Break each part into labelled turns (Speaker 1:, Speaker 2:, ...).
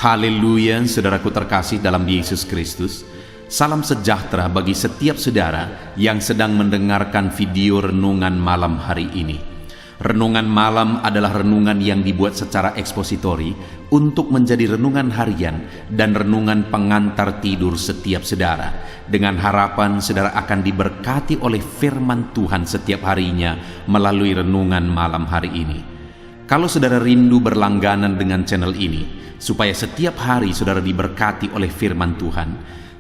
Speaker 1: Haleluya, saudaraku terkasih dalam Yesus Kristus. Salam sejahtera bagi setiap saudara yang sedang mendengarkan video renungan malam hari ini. Renungan malam adalah renungan yang dibuat secara ekspositori untuk menjadi renungan harian dan renungan pengantar tidur setiap saudara, dengan harapan saudara akan diberkati oleh firman Tuhan setiap harinya melalui renungan malam hari ini. Kalau saudara rindu berlangganan dengan channel ini, supaya setiap hari saudara diberkati oleh firman Tuhan,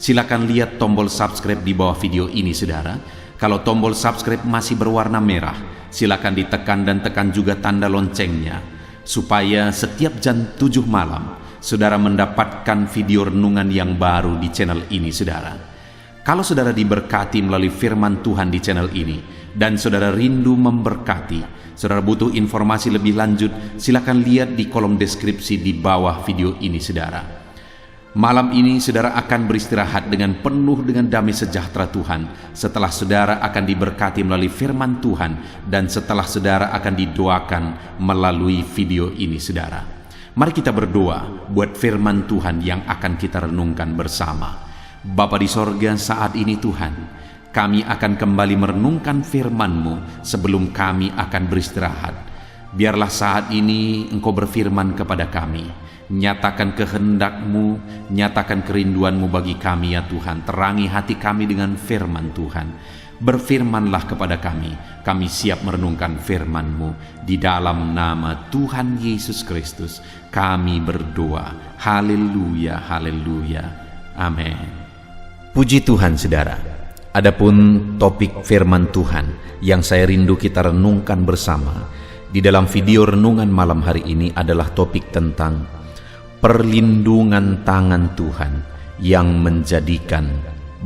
Speaker 1: silakan lihat tombol subscribe di bawah video ini saudara. Kalau tombol subscribe masih berwarna merah, silakan ditekan dan tekan juga tanda loncengnya, supaya setiap jam 7 malam, saudara mendapatkan video renungan yang baru di channel ini saudara. Kalau saudara diberkati melalui firman Tuhan di channel ini, dan saudara rindu memberkati, saudara butuh informasi lebih lanjut, silakan lihat di kolom deskripsi di bawah video ini saudara. Malam ini saudara akan beristirahat dengan penuh dengan damai sejahtera Tuhan setelah saudara akan diberkati melalui firman Tuhan dan setelah saudara akan didoakan melalui video ini saudara. Mari kita berdoa buat firman Tuhan yang akan kita renungkan bersama. Bapa di sorga, saat ini Tuhan, kami akan kembali merenungkan firman-Mu sebelum kami akan beristirahat. Biarlah saat ini Engkau berfirman kepada kami, nyatakan kehendak-Mu, nyatakan kerinduan-Mu bagi kami ya Tuhan. Terangi hati kami dengan firman Tuhan. Berfirmanlah kepada kami siap merenungkan firman-Mu. Di dalam nama Tuhan Yesus Kristus kami berdoa. Haleluya, haleluya, amin. Puji Tuhan saudara. Adapun topik firman Tuhan yang saya rindu kita renungkan bersama di dalam video renungan malam hari ini adalah topik tentang perlindungan tangan Tuhan yang menjadikan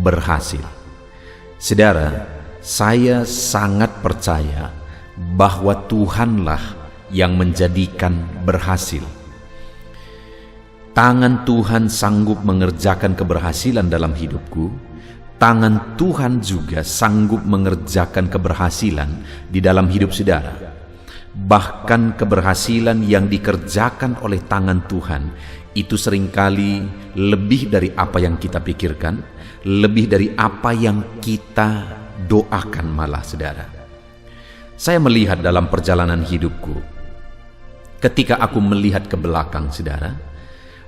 Speaker 1: berhasil. Saudara, saya sangat percaya bahwa Tuhanlah yang menjadikan berhasil. Tangan Tuhan sanggup mengerjakan keberhasilan dalam hidupku. Tangan Tuhan juga sanggup mengerjakan keberhasilan di dalam hidup saudara. Bahkan keberhasilan yang dikerjakan oleh tangan Tuhan itu seringkali lebih dari apa yang kita pikirkan, lebih dari apa yang kita doakan malah saudara. Saya melihat dalam perjalanan hidupku, ketika aku melihat ke belakang saudara,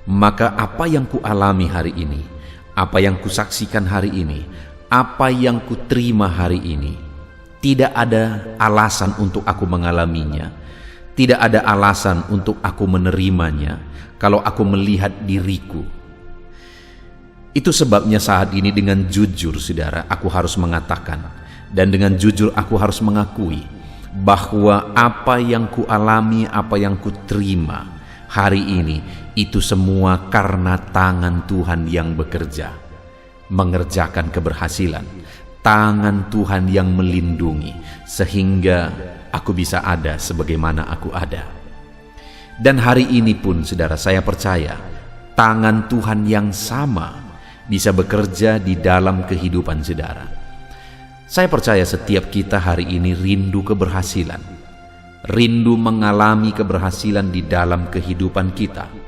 Speaker 1: maka apa yang kualami hari ini, apa yang kusaksikan hari ini, apa yang kuterima hari ini, tidak ada alasan untuk aku mengalaminya, tidak ada alasan untuk aku menerimanya kalau aku melihat diriku. Itu sebabnya saat ini dengan jujur saudara aku harus mengatakan, dan dengan jujur aku harus mengakui bahwa apa yang kualami, apa yang kuterima hari ini, itu semua karena tangan Tuhan yang bekerja, mengerjakan keberhasilan. Tangan Tuhan yang melindungi sehingga aku bisa ada sebagaimana aku ada. Dan hari ini pun saudara, saya percaya tangan Tuhan yang sama bisa bekerja di dalam kehidupan saudara. Saya percaya setiap kita hari ini rindu keberhasilan, rindu mengalami keberhasilan di dalam kehidupan kita.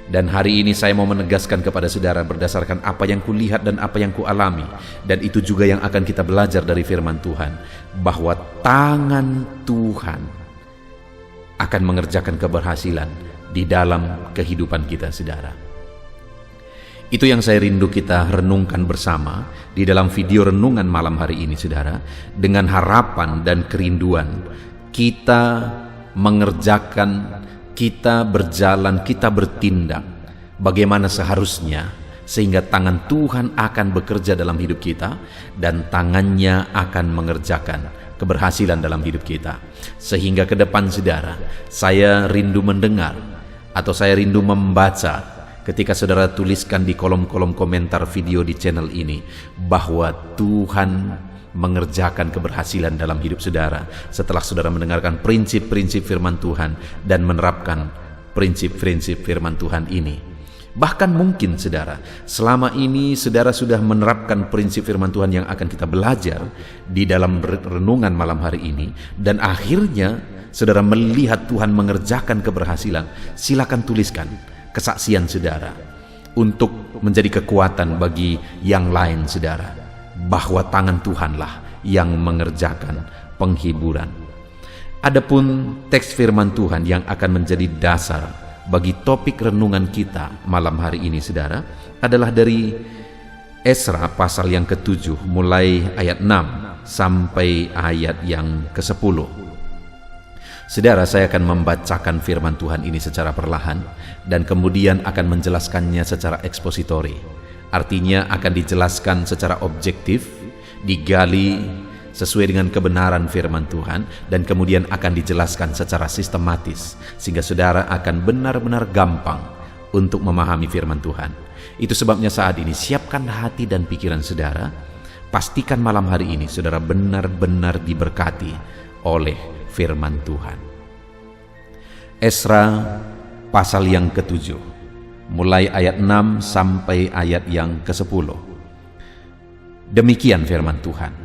Speaker 1: Dan hari ini saya mau menegaskan kepada saudara berdasarkan apa yang kulihat dan apa yang kualami, dan itu juga yang akan kita belajar dari firman Tuhan, bahwa tangan Tuhan akan mengerjakan keberhasilan di dalam kehidupan kita saudara. Itu yang saya rindu kita renungkan bersama di dalam video renungan malam hari ini saudara, dengan harapan dan kerinduan kita mengerjakan, kita berjalan, kita bertindak bagaimana seharusnya, sehingga tangan Tuhan akan bekerja dalam hidup kita dan tangannya akan mengerjakan keberhasilan dalam hidup kita. Sehingga ke depan saudara, saya rindu mendengar atau saya rindu membaca ketika saudara tuliskan di kolom-kolom komentar video di channel ini bahwa Tuhan mengerjakan keberhasilan dalam hidup saudara setelah saudara mendengarkan prinsip-prinsip firman Tuhan dan menerapkan prinsip-prinsip firman Tuhan ini. Bahkan mungkin saudara, selama ini saudara sudah menerapkan prinsip firman Tuhan yang akan kita belajar di dalam renungan malam hari ini, dan akhirnya saudara melihat Tuhan mengerjakan keberhasilan. Silakan tuliskan kesaksian saudara, untuk menjadi kekuatan bagi yang lain saudara, bahwa tangan Tuhanlah yang mengerjakan penghiburan. Adapun teks firman Tuhan yang akan menjadi dasar bagi topik renungan kita malam hari ini saudara, adalah dari Esra pasal yang ke-7 mulai ayat 6 sampai ayat yang ke-10. Saudara, saya akan membacakan firman Tuhan ini secara perlahan dan kemudian akan menjelaskannya secara ekspositori. Artinya akan dijelaskan secara objektif, digali sesuai dengan kebenaran firman Tuhan, dan kemudian akan dijelaskan secara sistematis sehingga saudara akan benar-benar gampang untuk memahami firman Tuhan. Itu sebabnya saat ini siapkan hati dan pikiran saudara. Pastikan malam hari ini saudara benar-benar diberkati oleh firman Tuhan. Esra pasal yang ke-7 mulai ayat 6 sampai ayat yang ke-10. Demikian firman Tuhan.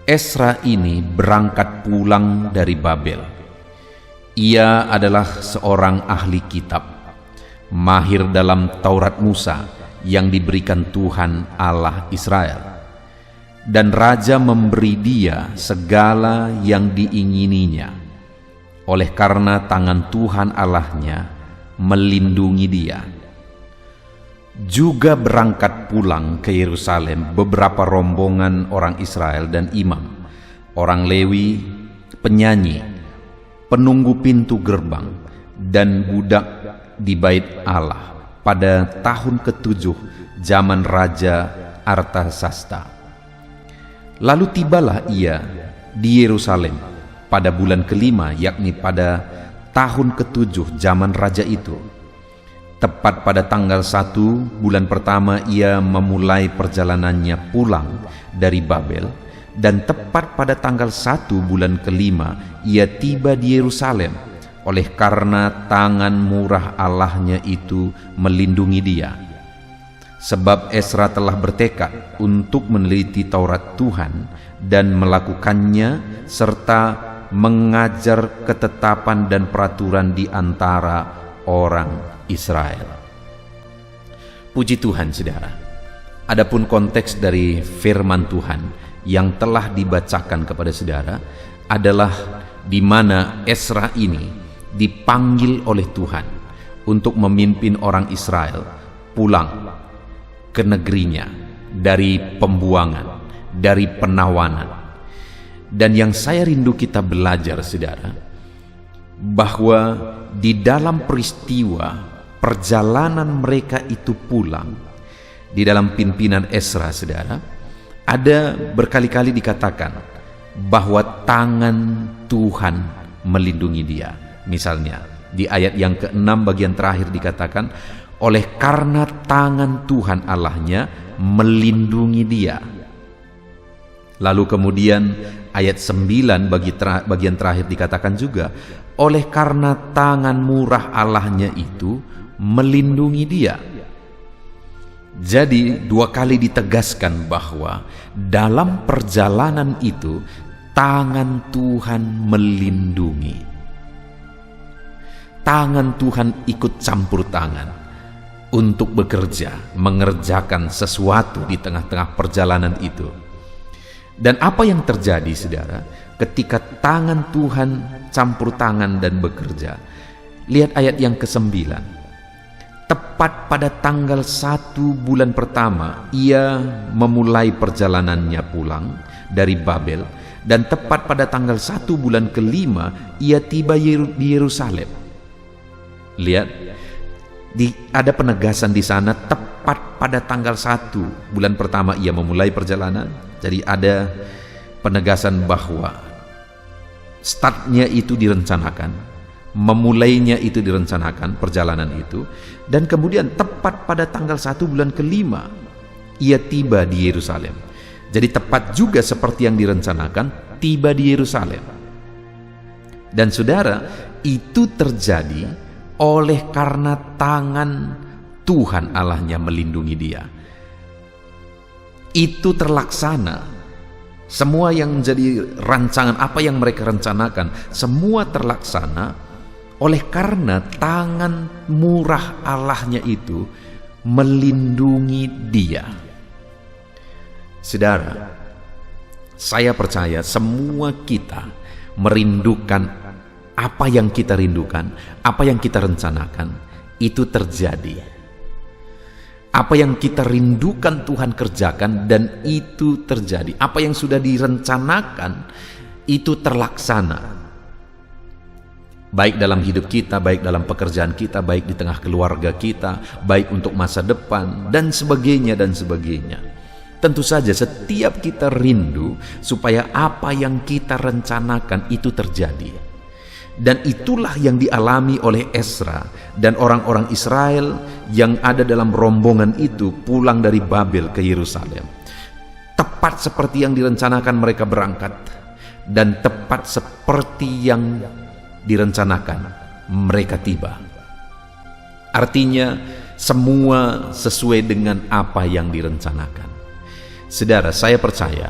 Speaker 1: Esra ini berangkat pulang dari Babel. Ia adalah seorang ahli kitab, mahir dalam Taurat Musa yang diberikan Tuhan Allah Israel. Dan raja memberi dia segala yang diingininya, oleh karena tangan Tuhan Allahnya melindungi dia. Juga berangkat pulang ke Yerusalem beberapa rombongan orang Israel dan imam, orang Lewi, penyanyi, penunggu pintu gerbang, dan budak di bait Allah pada tahun ke-7 zaman Raja Artasasta. Lalu tibalah ia di Yerusalem pada bulan ke-5, yakni pada tahun ke-7 zaman raja itu. Tepat pada tanggal 1 bulan pertama ia memulai perjalanannya pulang dari Babel, dan tepat pada tanggal 1 bulan ke-5 ia tiba di Yerusalem, oleh karena tangan murah Allahnya itu melindungi dia. Sebab Esra telah bertekad untuk meneliti Taurat Tuhan dan melakukannya, serta mengajar ketetapan dan peraturan di antara orang Israel. Puji Tuhan saudara. Adapun konteks dari firman Tuhan yang telah dibacakan kepada saudara adalah di mana Esra ini dipanggil oleh Tuhan untuk memimpin orang Israel pulang ke negerinya dari pembuangan, dari penawanan. Dan yang saya rindu kita belajar saudara, bahwa di dalam peristiwa perjalanan mereka itu pulang, di dalam pimpinan Esra saudara, ada berkali-kali dikatakan bahwa tangan Tuhan melindungi dia. Misalnya di ayat yang ke-6 bagian terakhir dikatakan, oleh karena tangan Tuhan Allahnya melindungi dia. Lalu kemudian ayat 9 bagian terakhir dikatakan juga, oleh karena tangan murah Allahnya itu melindungi dia. Jadi dua kali ditegaskan bahwa dalam perjalanan itu tangan Tuhan melindungi. Tangan Tuhan ikut campur tangan untuk bekerja, mengerjakan sesuatu di tengah-tengah perjalanan itu. Dan apa yang terjadi saudara ketika tangan Tuhan campur tangan dan bekerja? Lihat ayat yang ke-9. Tepat pada tanggal 1 bulan pertama ia memulai perjalanannya pulang dari Babel, dan tepat pada tanggal 1 bulan ke-5 ia tiba di Yerusalem. Lihat, ada penegasan di sana, tepat pada tanggal 1 bulan pertama ia memulai perjalanan. Jadi ada penegasan bahwa startnya itu direncanakan, memulainya itu direncanakan, perjalanan itu, dan kemudian tepat pada tanggal 1 bulan ke-5 ia tiba di Yerusalem. Jadi tepat juga seperti yang direncanakan, tiba di Yerusalem. Dan saudara, itu terjadi oleh karena tangan Tuhan Allahnya melindungi dia. Itu terlaksana. Semua yang menjadi rancangan, apa yang mereka rencanakan, semua terlaksana Oleh karena tangan murah Allahnya itu melindungi dia. Saudara, saya percaya semua kita merindukan apa yang kita rindukan, apa yang kita rencanakan, itu terjadi. Apa yang kita rindukan Tuhan kerjakan dan itu terjadi. Apa yang sudah direncanakan itu terlaksana. Baik dalam hidup kita, baik dalam pekerjaan kita, baik di tengah keluarga kita, baik untuk masa depan, dan sebagainya, dan sebagainya. Tentu saja setiap kita rindu supaya apa yang kita rencanakan itu terjadi. Dan itulah yang dialami oleh Ezra dan orang-orang Israel yang ada dalam rombongan itu pulang dari Babel ke Yerusalem. Tepat seperti yang direncanakan mereka berangkat, dan tepat seperti yang direncanakan mereka tiba. Artinya semua sesuai dengan apa yang direncanakan. Saudara, saya percaya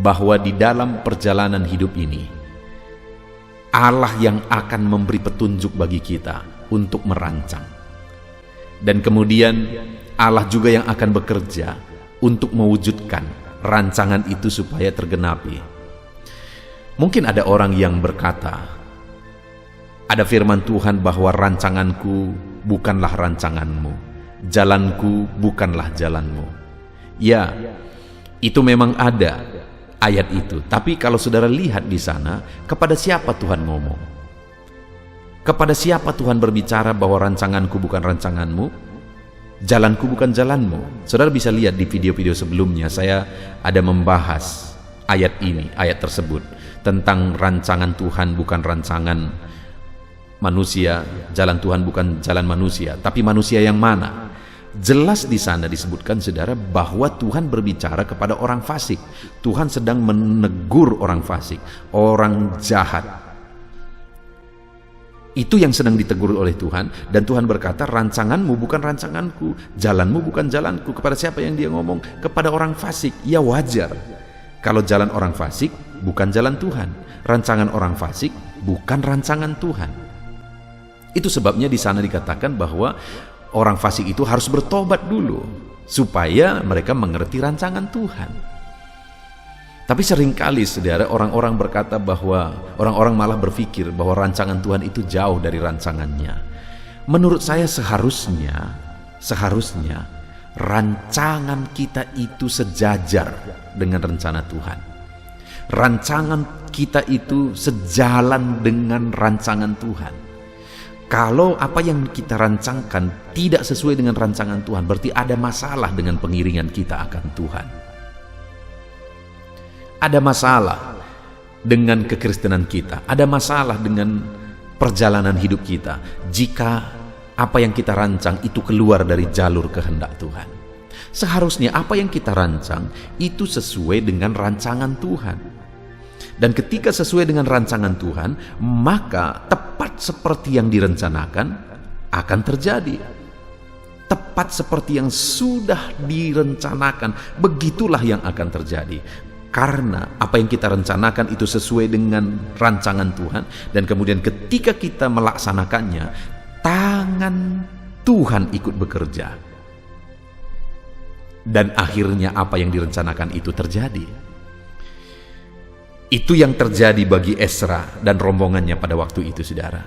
Speaker 1: bahwa di dalam perjalanan hidup ini Allah yang akan memberi petunjuk bagi kita untuk merancang, dan kemudian Allah juga yang akan bekerja untuk mewujudkan rancangan itu supaya tergenapi. Mungkin ada orang yang berkata, ada firman Tuhan bahwa rancanganku bukanlah rancanganmu, jalanku bukanlah jalanmu. Ya, itu memang ada ayat itu. Tapi kalau saudara lihat di sana, kepada siapa Tuhan ngomong? Kepada siapa Tuhan berbicara bahwa rancanganku bukan rancanganmu, jalanku bukan jalanmu? Saudara bisa lihat di video-video sebelumnya, saya ada membahas ayat ini, ayat tersebut, tentang rancangan Tuhan bukan rancangan manusia, jalan Tuhan bukan jalan manusia, tapi manusia yang mana? Jelas di sana disebutkan, saudara, bahwa Tuhan berbicara kepada orang fasik. Tuhan sedang menegur orang fasik, orang jahat. Itu yang sedang ditegur oleh Tuhan, dan Tuhan berkata, rancanganmu bukan rancanganku, jalanmu bukan jalanku. Kepada siapa yang dia ngomong? Kepada orang fasik. Ya wajar kalau jalan orang fasik bukan jalan Tuhan, rancangan orang fasik bukan rancangan Tuhan. Itu sebabnya di sana dikatakan bahwa orang fasik itu harus bertobat dulu supaya mereka mengerti rancangan Tuhan. Tapi seringkali, saudara, orang-orang berkata bahwa orang-orang malah berpikir bahwa rancangan Tuhan itu jauh dari rancangannya. Menurut saya seharusnya rancangan kita itu sejajar dengan rencana Tuhan. Rancangan kita itu sejalan dengan rancangan Tuhan. Kalau apa yang kita rancangkan tidak sesuai dengan rancangan Tuhan, berarti ada masalah dengan pengiringan kita akan Tuhan. Ada masalah dengan kekristenan kita, ada masalah dengan perjalanan hidup kita jika apa yang kita rancang itu keluar dari jalur kehendak Tuhan. Seharusnya apa yang kita rancang itu sesuai dengan rancangan Tuhan. Dan ketika sesuai dengan rancangan Tuhan, maka tepat seperti yang direncanakan akan terjadi. Tepat seperti yang sudah direncanakan, begitulah yang akan terjadi. Karena apa yang kita rencanakan itu sesuai dengan rancangan Tuhan, dan kemudian ketika kita melaksanakannya, tangan Tuhan ikut bekerja. Dan akhirnya apa yang direncanakan itu terjadi. Itu yang terjadi bagi Ezra dan rombongannya pada waktu itu, saudara.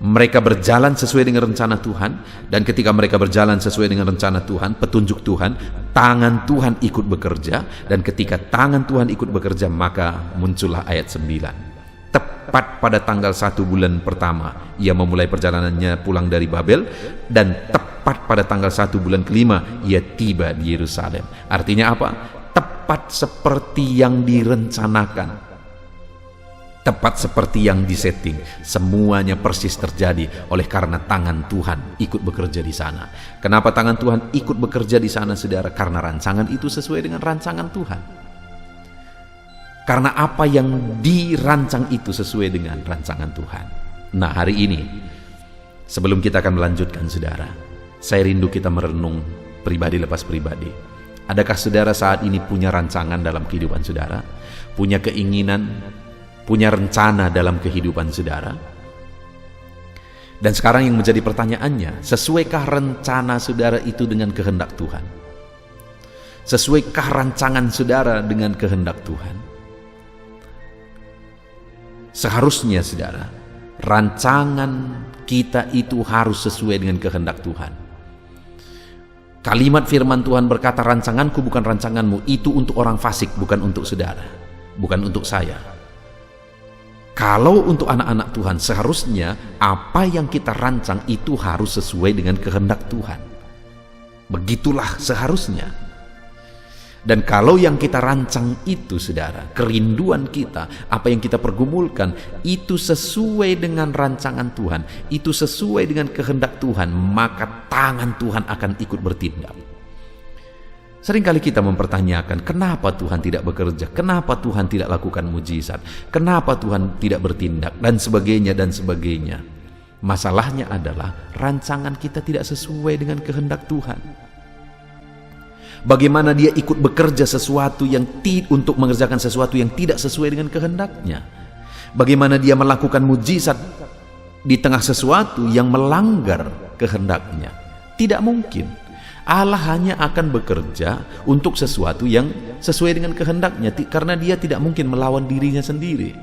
Speaker 1: Mereka berjalan sesuai dengan rencana Tuhan, dan ketika mereka berjalan sesuai dengan rencana Tuhan, petunjuk Tuhan, tangan Tuhan ikut bekerja, dan ketika tangan Tuhan ikut bekerja, maka muncullah ayat 9. Tepat pada tanggal 1 bulan pertama, ia memulai perjalanannya pulang dari Babel, dan tepat pada tanggal 1 bulan kelima, ia tiba di Yerusalem. Artinya apa? Tepat seperti yang direncanakan, tepat seperti yang disetting, semuanya persis terjadi oleh karena tangan Tuhan ikut bekerja di sana. Kenapa tangan Tuhan ikut bekerja di sana, saudara? Karena rancangan itu sesuai dengan rancangan Tuhan. Karena apa yang dirancang itu sesuai dengan rancangan Tuhan. Nah, hari ini sebelum kita akan melanjutkan, saudara, saya rindu kita merenung pribadi lepas pribadi. Adakah saudara saat ini punya rancangan dalam kehidupan saudara? Punya keinginan, punya rencana dalam kehidupan saudara? Dan sekarang yang menjadi pertanyaannya, sesuaikah rencana saudara itu dengan kehendak Tuhan? Sesuaikah rancangan saudara dengan kehendak Tuhan? Seharusnya saudara, rancangan kita itu harus sesuai dengan kehendak Tuhan. Kalimat firman Tuhan berkata, rancanganku bukan rancanganmu. Itu untuk orang fasik, bukan untuk saudara, bukan untuk saya. Kalau untuk anak-anak Tuhan, seharusnya apa yang kita rancang itu harus sesuai dengan kehendak Tuhan. Begitulah seharusnya. Dan kalau yang kita rancang itu, saudara, kerinduan kita, apa yang kita pergumulkan, itu sesuai dengan rancangan Tuhan, itu sesuai dengan kehendak Tuhan, maka tangan Tuhan akan ikut bertindak. Seringkali kita mempertanyakan, kenapa Tuhan tidak bekerja? Kenapa Tuhan tidak lakukan mujizat? Kenapa Tuhan tidak bertindak? Dan sebagainya, dan sebagainya. Masalahnya adalah rancangan kita tidak sesuai dengan kehendak Tuhan. Bagaimana dia ikut bekerja sesuatu yang untuk mengerjakan sesuatu yang tidak sesuai dengan kehendaknya? Bagaimana dia melakukan mujizat di tengah sesuatu yang melanggar kehendaknya? Tidak mungkin. Allah hanya akan bekerja untuk sesuatu yang sesuai dengan kehendaknya, karena dia tidak mungkin melawan dirinya sendiri.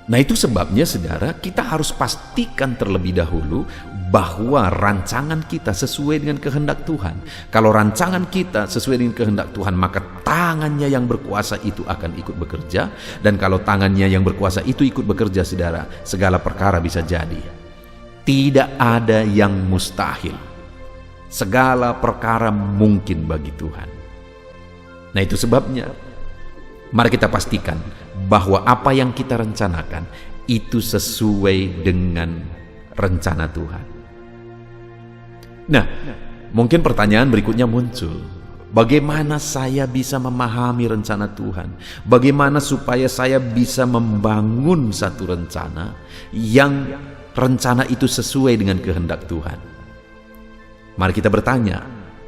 Speaker 1: Nah, itu sebabnya saudara, kita harus pastikan terlebih dahulu bahwa rancangan kita sesuai dengan kehendak Tuhan. Kalau rancangan kita sesuai dengan kehendak Tuhan, maka tangannya yang berkuasa itu akan ikut bekerja. Dan kalau tangannya yang berkuasa itu ikut bekerja, saudara, segala perkara bisa jadi. Tidak ada yang mustahil. Segala perkara mungkin bagi Tuhan. Nah, itu sebabnya mari kita pastikan bahwa apa yang kita rencanakan itu sesuai dengan rencana Tuhan. Nah, mungkin pertanyaan berikutnya muncul. Bagaimana saya bisa memahami rencana Tuhan? Bagaimana supaya saya bisa membangun satu rencana yang rencana itu sesuai dengan kehendak Tuhan? Mari kita bertanya,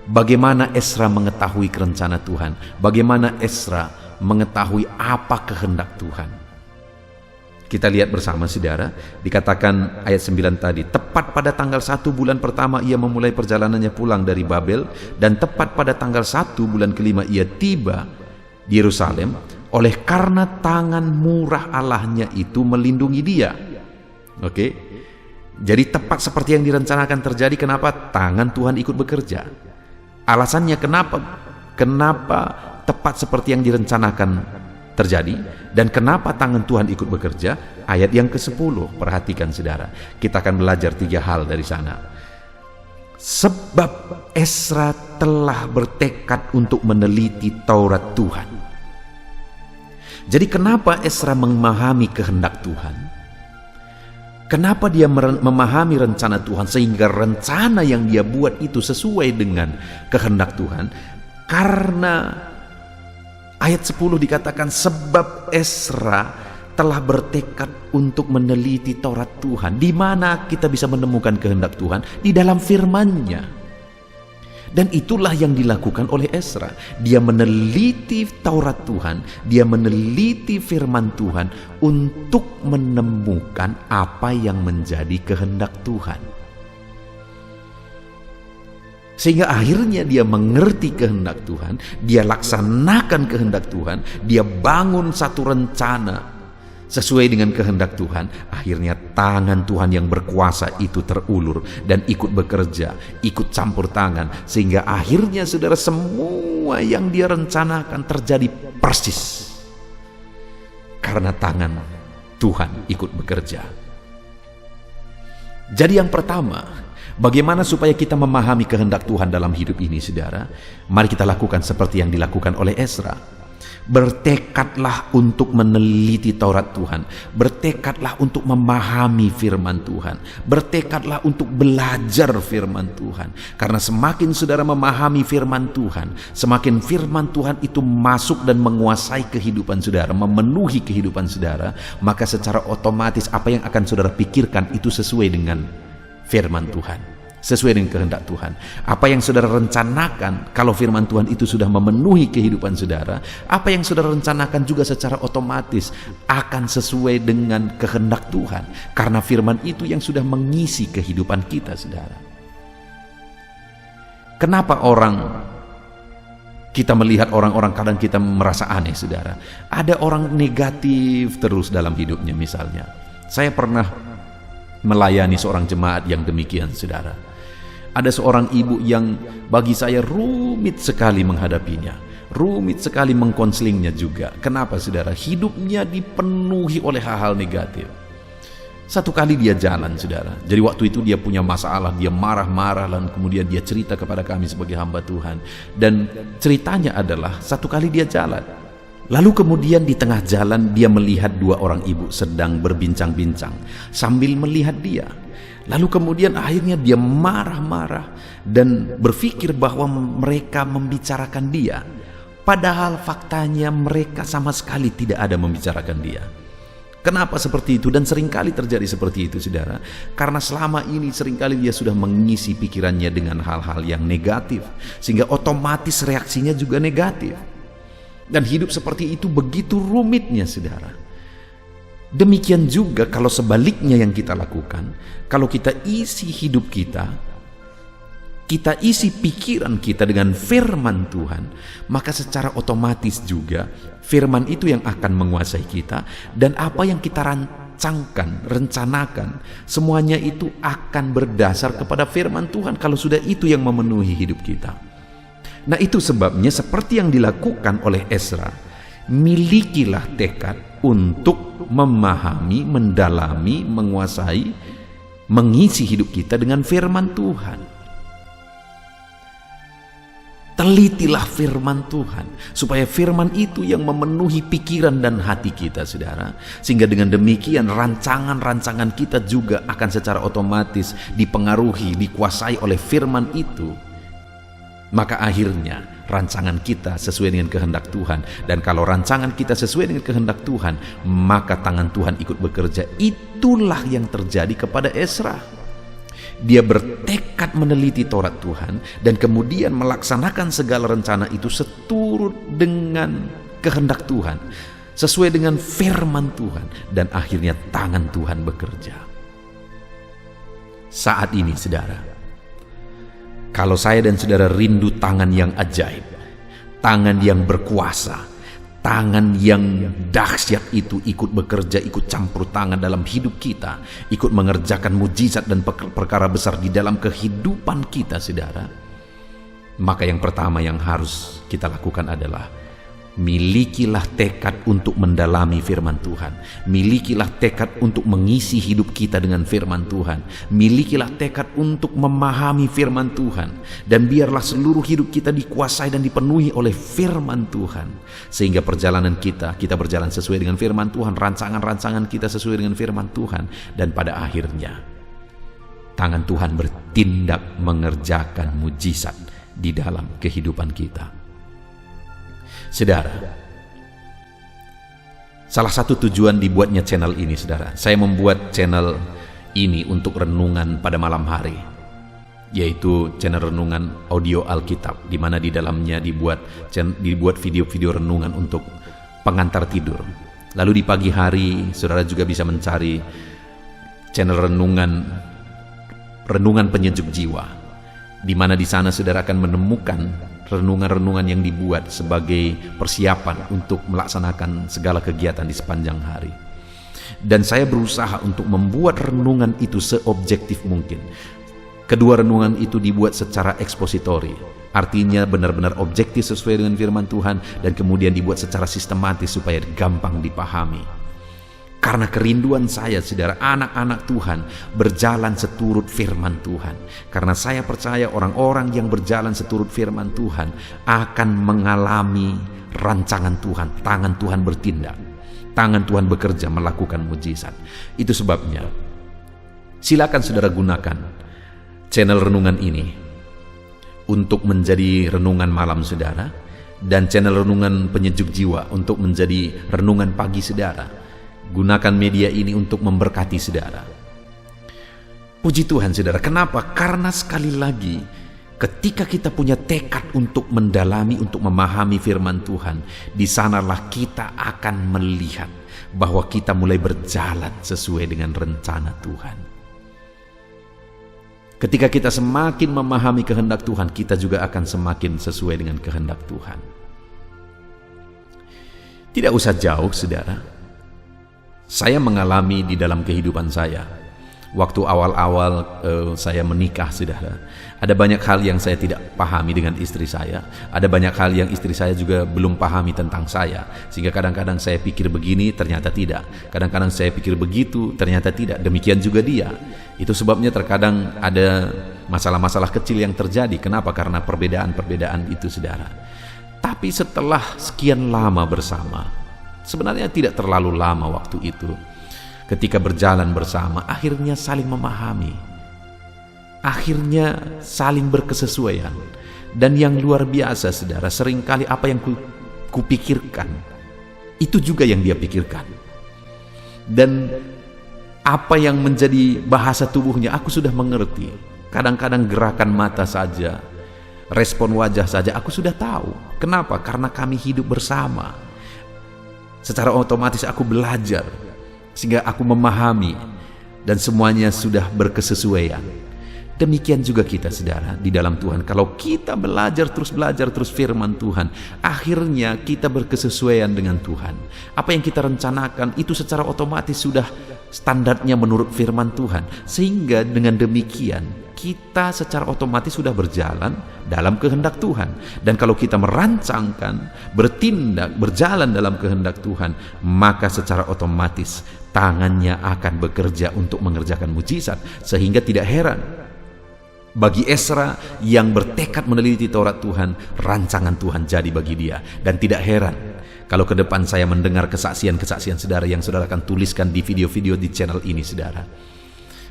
Speaker 1: bagaimana Ezra mengetahui rencana Tuhan? Bagaimana Ezra mengetahui apa kehendak Tuhan? Kita lihat bersama, saudara. Dikatakan ayat 9 tadi, tepat pada tanggal 1 bulan pertama ia memulai perjalanannya pulang dari Babel, dan tepat pada tanggal 1 bulan kelima ia tiba di Yerusalem, oleh karena tangan murah Allahnya itu melindungi dia. Oke. Jadi tepat seperti yang direncanakan terjadi. Kenapa? Tangan Tuhan ikut bekerja. Alasannya kenapa tepat seperti yang direncanakan terjadi, dan kenapa tangan Tuhan ikut bekerja? Ayat yang ke-10, perhatikan saudara. Kita akan belajar 3 hal dari sana. Sebab Ezra telah bertekad untuk meneliti Taurat Tuhan. Jadi kenapa Ezra memahami kehendak Tuhan? Kenapa dia memahami rencana Tuhan sehingga rencana yang dia buat itu sesuai dengan kehendak Tuhan? Karena ayat 10 dikatakan, sebab Ezra telah bertekad untuk meneliti Taurat Tuhan. Di mana kita bisa menemukan kehendak Tuhan? Di dalam firman-Nya. Dan itulah yang dilakukan oleh Ezra. Dia meneliti Taurat Tuhan, dia meneliti firman Tuhan untuk menemukan apa yang menjadi kehendak Tuhan. Sehingga akhirnya dia mengerti kehendak Tuhan, dia laksanakan kehendak Tuhan, dia bangun satu rencana sesuai dengan kehendak Tuhan. Akhirnya tangan Tuhan yang berkuasa itu terulur dan ikut bekerja, ikut campur tangan, sehingga akhirnya saudara, semua yang dia rencanakan terjadi persis karena tangan Tuhan ikut bekerja. Jadi yang pertama, bagaimana supaya kita memahami kehendak Tuhan dalam hidup ini, saudara? Mari kita lakukan seperti yang dilakukan oleh Ezra. Bertekadlah untuk meneliti Taurat Tuhan. Bertekadlah untuk memahami firman Tuhan. Bertekadlah untuk belajar firman Tuhan. Karena semakin saudara memahami firman Tuhan, semakin firman Tuhan itu masuk dan menguasai kehidupan saudara, memenuhi kehidupan saudara, maka secara otomatis apa yang akan saudara pikirkan itu sesuai dengan firman Tuhan. sesuai dengan kehendak Tuhan. Apa yang saudara rencanakan, kalau firman Tuhan itu sudah memenuhi kehidupan saudara, apa yang saudara rencanakan juga secara otomatis akan sesuai dengan kehendak Tuhan, karena firman itu yang sudah mengisi kehidupan kita, saudara. Kenapa kita melihat orang-orang kadang kita merasa aneh, saudara? Ada orang negatif terus dalam hidupnya. Misalnya, saya pernah melayani seorang jemaat yang demikian, saudara. Ada seorang ibu yang bagi saya rumit sekali menghadapinya, rumit sekali mengkonselingnya juga. Kenapa, saudara? Hidupnya dipenuhi oleh hal-hal negatif. Satu kali dia jalan, saudara. Jadi waktu itu dia punya masalah, dia marah-marah, dan kemudian dia cerita kepada kami sebagai hamba Tuhan. Dan ceritanya adalah satu kali dia jalan, lalu kemudian di tengah jalan dia melihat dua orang ibu sedang berbincang-bincang sambil melihat dia. Lalu kemudian akhirnya dia marah-marah dan berpikir bahwa mereka membicarakan dia. Padahal faktanya mereka sama sekali tidak ada membicarakan dia. Kenapa seperti itu? Dan seringkali terjadi seperti itu, saudara. Karena selama ini seringkali dia sudah mengisi pikirannya dengan hal-hal yang negatif, sehingga otomatis reaksinya juga negatif. Dan hidup seperti itu begitu rumitnya, saudara. Demikian juga kalau sebaliknya yang kita lakukan, kalau kita isi hidup kita isi pikiran kita dengan firman Tuhan, maka secara otomatis juga firman itu yang akan menguasai kita, dan apa yang kita rencanakan, semuanya itu akan berdasar kepada firman Tuhan kalau sudah itu yang memenuhi hidup kita. Nah, itu sebabnya seperti yang dilakukan oleh Ezra, milikilah tekad untuk memahami, mendalami, menguasai, mengisi hidup kita dengan firman Tuhan. Telitilah firman Tuhan, supaya firman itu yang memenuhi pikiran dan hati kita, saudara. Sehingga dengan demikian rancangan-rancangan kita juga akan secara otomatis dipengaruhi, dikuasai oleh firman itu. Maka akhirnya rancangan kita sesuai dengan kehendak Tuhan. Dan kalau rancangan kita sesuai dengan kehendak Tuhan, maka tangan Tuhan ikut bekerja. Itulah yang terjadi kepada Ezra. Dia bertekad meneliti Taurat Tuhan dan kemudian melaksanakan segala rencana itu seturut dengan kehendak Tuhan, sesuai dengan firman Tuhan, dan akhirnya tangan Tuhan bekerja. Saat ini, saudara, kalau saya dan saudara rindu tangan yang ajaib, tangan yang berkuasa, tangan yang dahsyat itu ikut bekerja, ikut campur tangan dalam hidup kita, ikut mengerjakan mujizat dan perkara besar di dalam kehidupan kita, saudara, maka yang pertama yang harus kita lakukan adalah milikilah tekad untuk mendalami firman Tuhan. Milikilah tekad untuk mengisi hidup kita dengan firman Tuhan. Milikilah tekad untuk memahami firman Tuhan. Dan biarlah seluruh hidup kita dikuasai dan dipenuhi oleh firman Tuhan. Sehingga perjalanan kita berjalan sesuai dengan firman Tuhan. Rancangan-rancangan kita sesuai dengan firman Tuhan. Dan pada akhirnya tangan Tuhan bertindak mengerjakan mujizat di dalam kehidupan kita. Saudara, salah satu tujuan dibuatnya channel ini, saudara, saya membuat channel ini untuk renungan pada malam hari, yaitu channel renungan audio Alkitab, di mana di dalamnya dibuat video-video renungan untuk pengantar tidur. Lalu di pagi hari, saudara juga bisa mencari channel renungan penyejuk jiwa, di mana di sana saudara akan menemukan renungan-renungan yang dibuat sebagai persiapan untuk melaksanakan segala kegiatan di sepanjang hari. Dan saya berusaha untuk membuat renungan itu seobjektif mungkin. Kedua renungan itu dibuat secara ekspositori, artinya benar-benar objektif sesuai dengan firman Tuhan, dan kemudian dibuat secara sistematis supaya gampang dipahami. Karena kerinduan saya, saudara, anak-anak Tuhan berjalan seturut firman Tuhan. Karena saya percaya orang-orang yang berjalan seturut firman Tuhan akan mengalami rancangan Tuhan. Tangan Tuhan bertindak, tangan Tuhan bekerja melakukan mujizat. Itu sebabnya silakan saudara gunakan channel renungan ini untuk menjadi renungan malam saudara, dan channel renungan penyejuk jiwa untuk menjadi renungan pagi saudara. Gunakan media ini untuk memberkati saudara. Puji Tuhan saudara, kenapa? Karena sekali lagi, ketika kita punya tekad untuk mendalami, untuk memahami firman Tuhan, di sanalah kita akan melihat bahwa kita mulai berjalan sesuai dengan rencana Tuhan. Ketika kita semakin memahami kehendak Tuhan, kita juga akan semakin sesuai dengan kehendak Tuhan. Tidak usah jauh saudara, saya mengalami di dalam kehidupan saya, waktu awal-awal saya menikah saudara, ada banyak hal yang saya tidak pahami dengan istri saya, ada banyak hal yang istri saya juga belum pahami tentang saya, sehingga kadang-kadang saya pikir begini ternyata tidak, kadang-kadang saya pikir begitu ternyata tidak, demikian juga dia. Itu sebabnya terkadang ada masalah-masalah kecil yang terjadi. Kenapa? Karena perbedaan-perbedaan itu saudara. Tapi setelah sekian lama bersama, sebenarnya tidak terlalu lama waktu itu, ketika berjalan bersama, akhirnya saling memahami, akhirnya saling berkesesuaian. Dan yang luar biasa saudara, seringkali apa yang kupikirkan, itu juga yang dia pikirkan. Dan apa yang menjadi bahasa tubuhnya, aku sudah mengerti. Kadang-kadang gerakan mata saja, respon wajah saja, aku sudah tahu. Kenapa? Karena kami hidup bersama. Secara otomatis aku belajar, sehingga aku memahami, dan semuanya sudah berkesesuaian. Demikian juga kita saudara di dalam Tuhan. Kalau kita belajar terus firman Tuhan, akhirnya kita berkesesuaian dengan Tuhan. Apa yang kita rencanakan itu secara otomatis sudah standarnya menurut firman Tuhan. Sehingga dengan demikian kita secara otomatis sudah berjalan dalam kehendak Tuhan. Dan kalau kita merancangkan, bertindak, berjalan dalam kehendak Tuhan, maka secara otomatis tangannya akan bekerja untuk mengerjakan mujizat. Sehingga tidak heran bagi Ezra yang bertekad meneliti Taurat Tuhan, rancangan Tuhan jadi bagi dia. Dan tidak heran kalau ke depan saya mendengar kesaksian-kesaksian saudara yang saudara akan tuliskan di video-video di channel ini saudara.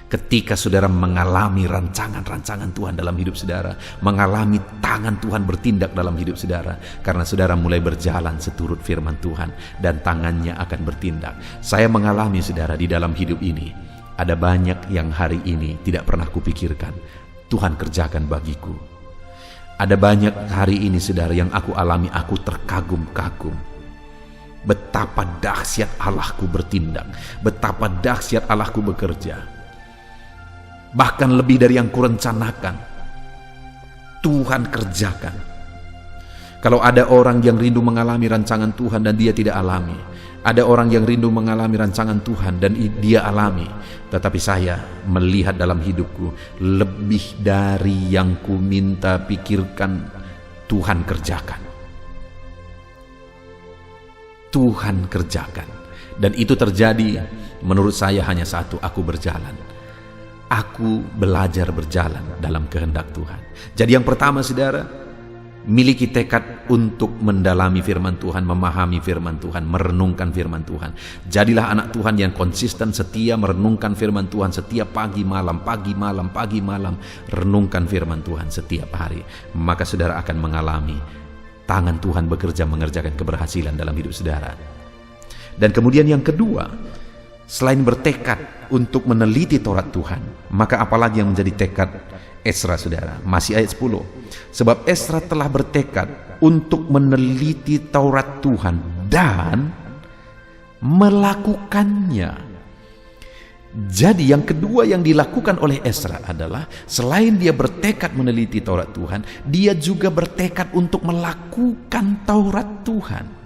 Speaker 1: Ketika saudara mengalami rancangan-rancangan Tuhan dalam hidup saudara, mengalami tangan Tuhan bertindak dalam hidup saudara, karena saudara mulai berjalan seturut firman Tuhan dan tangannya akan bertindak. Saya mengalami saudara di dalam hidup ini, ada banyak yang hari ini tidak pernah kupikirkan Tuhan kerjakan bagiku. Ada banyak hari ini saudara yang aku alami, aku terkagum-kagum. Betapa dahsyat Allahku bertindak, betapa dahsyat Allahku bekerja. Bahkan lebih dari yang kurencanakan, Tuhan kerjakan. Kalau ada orang yang rindu mengalami rancangan Tuhan dan dia tidak alami, ada orang yang rindu mengalami rancangan Tuhan dan dia alami, tetapi saya melihat dalam hidupku lebih dari yang ku minta pikirkan, Tuhan kerjakan. Tuhan kerjakan. Dan itu terjadi menurut saya hanya satu, aku berjalan. Aku belajar berjalan dalam kehendak Tuhan. Jadi yang pertama saudara, miliki tekad untuk mendalami firman Tuhan, memahami firman Tuhan, merenungkan firman Tuhan. Jadilah anak Tuhan yang konsisten, setia merenungkan firman Tuhan setiap pagi malam, renungkan firman Tuhan setiap hari. Maka saudara akan mengalami tangan Tuhan bekerja mengerjakan keberhasilan dalam hidup saudara. Dan kemudian yang kedua, selain bertekad untuk meneliti Taurat Tuhan, maka apalagi yang menjadi tekad Ezra saudara? Masih ayat 10. Sebab Ezra telah bertekad untuk meneliti Taurat Tuhan dan melakukannya. Jadi yang kedua yang dilakukan oleh Ezra adalah selain dia bertekad meneliti Taurat Tuhan, dia juga bertekad untuk melakukan Taurat Tuhan.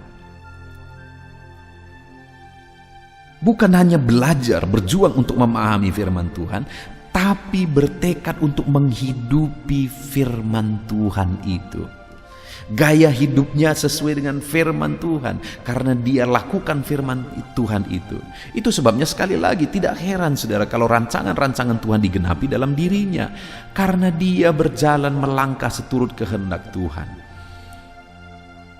Speaker 1: Bukan hanya belajar, berjuang untuk memahami firman Tuhan, tapi bertekad untuk menghidupi firman Tuhan itu. Gaya hidupnya sesuai dengan firman Tuhan, karena dia lakukan firman Tuhan itu. Itu sebabnya sekali lagi tidak heran saudara kalau rancangan-rancangan Tuhan digenapi dalam dirinya, karena dia berjalan melangkah seturut kehendak Tuhan.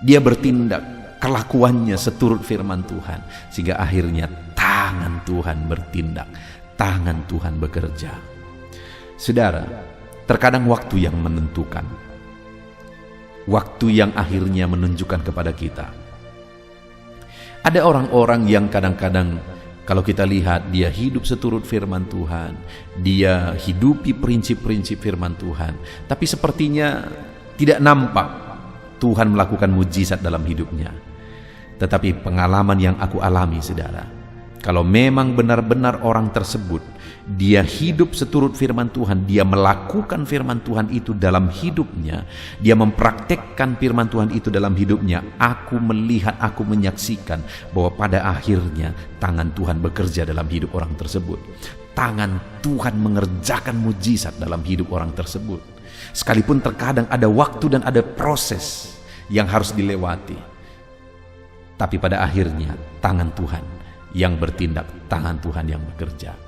Speaker 1: Dia bertindak, kelakuannya seturut firman Tuhan, sehingga akhirnya tangan Tuhan bertindak, tangan Tuhan bekerja. Saudara, terkadang waktu yang menentukan, waktu yang akhirnya menunjukkan kepada kita. Ada orang-orang yang kadang-kadang Kalau kita lihat, dia hidup seturut firman Tuhan, dia hidupi prinsip-prinsip firman Tuhan, tapi sepertinya tidak nampak Tuhan melakukan mujizat dalam hidupnya. Tetapi pengalaman yang aku alami, saudara, kalau memang benar-benar orang tersebut dia hidup seturut firman Tuhan, dia melakukan firman Tuhan itu dalam hidupnya, dia mempraktekkan firman Tuhan itu dalam hidupnya, aku melihat, aku menyaksikan bahwa pada akhirnya tangan Tuhan bekerja dalam hidup orang tersebut. Tangan Tuhan mengerjakan mujizat dalam hidup orang tersebut. Sekalipun terkadang ada waktu dan ada proses yang harus dilewati, tapi pada akhirnya tangan Tuhan yang bertindak, tangan Tuhan yang bekerja.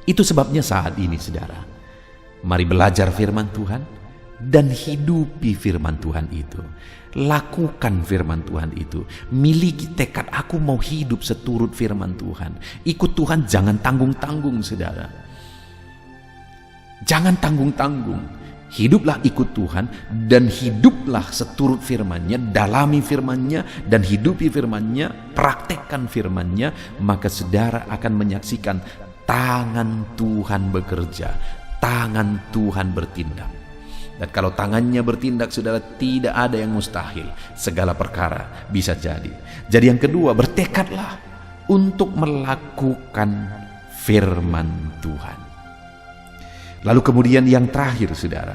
Speaker 1: Itu sebabnya saat ini, saudara, mari belajar firman Tuhan dan hidupi firman Tuhan itu. Lakukan firman Tuhan itu. Miliki tekad, aku mau hidup seturut firman Tuhan. Ikut Tuhan, jangan tanggung-tanggung, saudara. Jangan tanggung-tanggung. Hiduplah ikut Tuhan dan hiduplah seturut firman-Nya, dalami firman-Nya dan hidupi firman-Nya, praktekkan firman-Nya, maka saudara akan menyaksikan tangan Tuhan bekerja, tangan Tuhan bertindak. Dan kalau tangannya bertindak, saudara, tidak ada yang mustahil, segala perkara bisa jadi. Jadi yang kedua, bertekadlah untuk melakukan firman Tuhan. Lalu kemudian yang terakhir, saudara,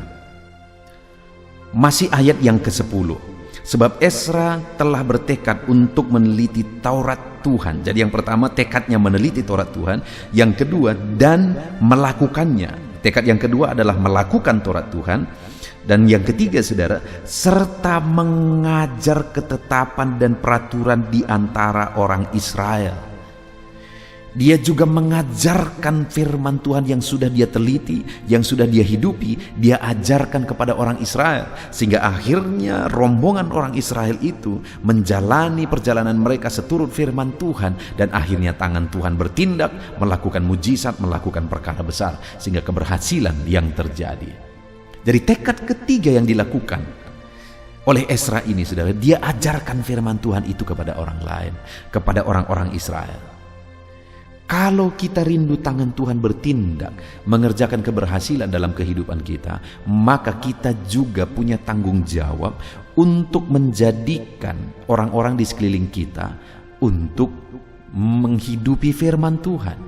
Speaker 1: masih ayat yang ke-10. Sebab Ezra telah bertekad untuk meneliti Taurat Tuhan. Jadi yang pertama, tekadnya meneliti Taurat Tuhan. Yang kedua, dan melakukannya. Tekad yang kedua adalah melakukan Taurat Tuhan. Dan yang ketiga, saudara, serta mengajar ketetapan dan peraturan di antara orang Israel. Dia juga mengajarkan firman Tuhan yang sudah dia teliti, yang sudah dia hidupi, dia ajarkan kepada orang Israel. Sehingga akhirnya rombongan orang Israel itu menjalani perjalanan mereka seturut firman Tuhan. Dan akhirnya tangan Tuhan bertindak, melakukan mujizat, melakukan perkara besar. Sehingga keberhasilan yang terjadi. Jadi tekad ketiga yang dilakukan oleh Ezra ini, saudara, dia ajarkan firman Tuhan itu kepada orang lain, kepada orang-orang Israel. Kalau kita rindu tangan Tuhan bertindak, mengerjakan keberhasilan dalam kehidupan kita, maka kita juga punya tanggung jawab untuk menjadikan orang-orang di sekeliling kita untuk menghidupi firman Tuhan.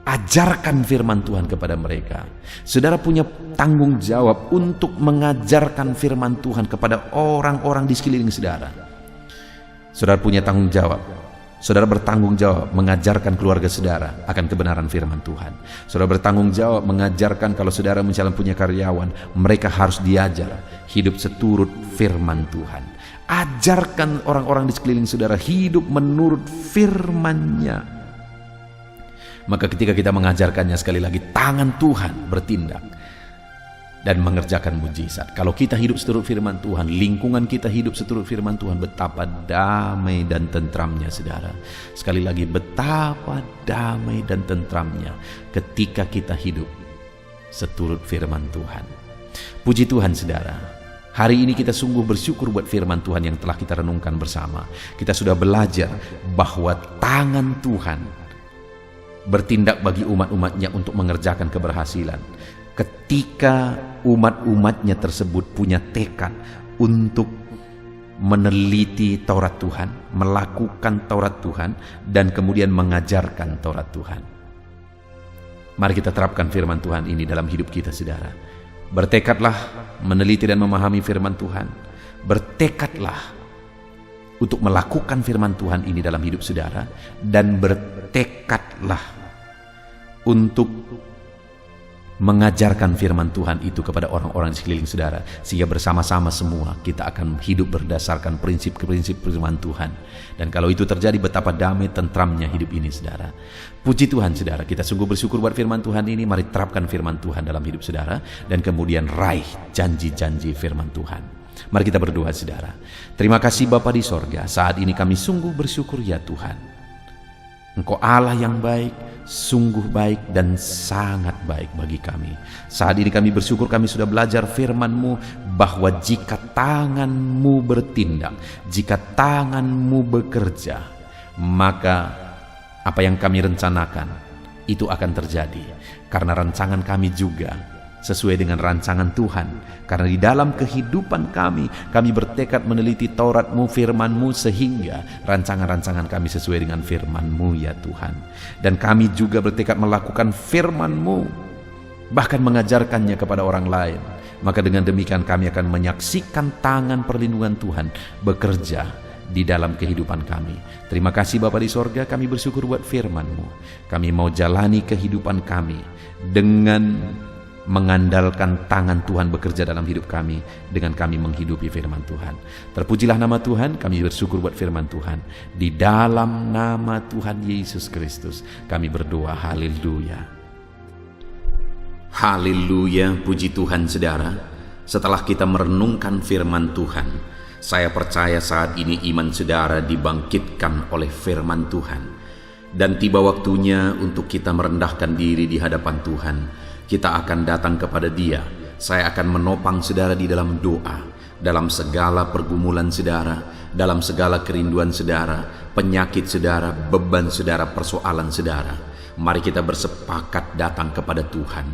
Speaker 1: Ajarkan firman Tuhan kepada mereka. Saudara punya tanggung jawab untuk mengajarkan firman Tuhan kepada orang-orang di sekeliling saudara. Saudara punya tanggung jawab. Saudara bertanggung jawab mengajarkan keluarga saudara akan kebenaran firman Tuhan. Saudara bertanggung jawab mengajarkan kalau saudara misalnya punya karyawan, mereka harus diajar hidup seturut firman Tuhan. Ajarkan orang-orang di sekeliling saudara hidup menurut firman-Nya. Maka ketika kita mengajarkannya, sekali lagi tangan Tuhan bertindak dan mengerjakan mujizat. Kalau kita hidup seturut firman Tuhan, lingkungan kita hidup seturut firman Tuhan, betapa damai dan tentramnya, saudara. Sekali lagi, betapa damai dan tentramnya ketika kita hidup seturut firman Tuhan. Puji Tuhan, saudara. Hari ini kita sungguh bersyukur buat firman Tuhan yang telah kita renungkan bersama. Kita sudah belajar bahwa tangan Tuhan bertindak bagi umat-umatnya untuk mengerjakan keberhasilan. Ketika umat-umatnya tersebut punya tekad untuk meneliti Taurat Tuhan, melakukan Taurat Tuhan, dan kemudian mengajarkan Taurat Tuhan. Mari kita terapkan firman Tuhan ini dalam hidup kita, saudara. Bertekadlah meneliti dan memahami firman Tuhan. Bertekadlah untuk melakukan firman Tuhan ini dalam hidup saudara, dan bertekadlah untuk mengajarkan firman Tuhan itu kepada orang-orang di sekeliling saudara, sehingga bersama-sama semua kita akan hidup berdasarkan prinsip-prinsip firman Tuhan. Dan kalau itu terjadi, betapa damai tentramnya hidup ini, saudara. Puji Tuhan, saudara, kita sungguh bersyukur buat firman Tuhan ini. Mari terapkan firman Tuhan dalam hidup saudara, dan kemudian raih janji-janji firman Tuhan. Mari kita berdoa, saudara. Terima kasih Bapa di sorga, saat ini kami sungguh bersyukur ya Tuhan. Engkau Allah yang baik, sungguh baik dan sangat baik bagi kami. Saat ini kami bersyukur kami sudah belajar firman-Mu, bahwa jika tangan-Mu bertindak, jika tangan-Mu bekerja, maka apa yang kami rencanakan itu akan terjadi, karena rancangan kami juga sesuai dengan rancangan Tuhan. Karena di dalam kehidupan kami bertekad meneliti Taurat-Mu, firman-Mu, sehingga rancangan-rancangan kami sesuai dengan firman-Mu ya Tuhan. Dan kami juga bertekad melakukan firman-Mu, bahkan mengajarkannya kepada orang lain. Maka dengan demikian kami akan menyaksikan tangan perlindungan Tuhan bekerja di dalam kehidupan kami. Terima kasih Bapa di sorga, kami bersyukur buat firman-Mu. Kami mau jalani kehidupan kami dengan mengandalkan tangan Tuhan bekerja dalam hidup kami, dengan kami menghidupi firman Tuhan. Terpujilah nama Tuhan, kami bersyukur buat firman Tuhan. Di dalam nama Tuhan Yesus Kristus kami berdoa, haleluya. Haleluya, puji Tuhan saudara. Setelah kita merenungkan firman Tuhan, saya percaya saat ini iman saudara dibangkitkan oleh firman Tuhan. Dan tiba waktunya untuk kita merendahkan diri di hadapan Tuhan. Kita akan datang kepada Dia. Saya akan menopang saudara di dalam doa, dalam segala pergumulan saudara, dalam segala kerinduan saudara, penyakit saudara, beban saudara, persoalan saudara. Mari kita bersepakat datang kepada Tuhan.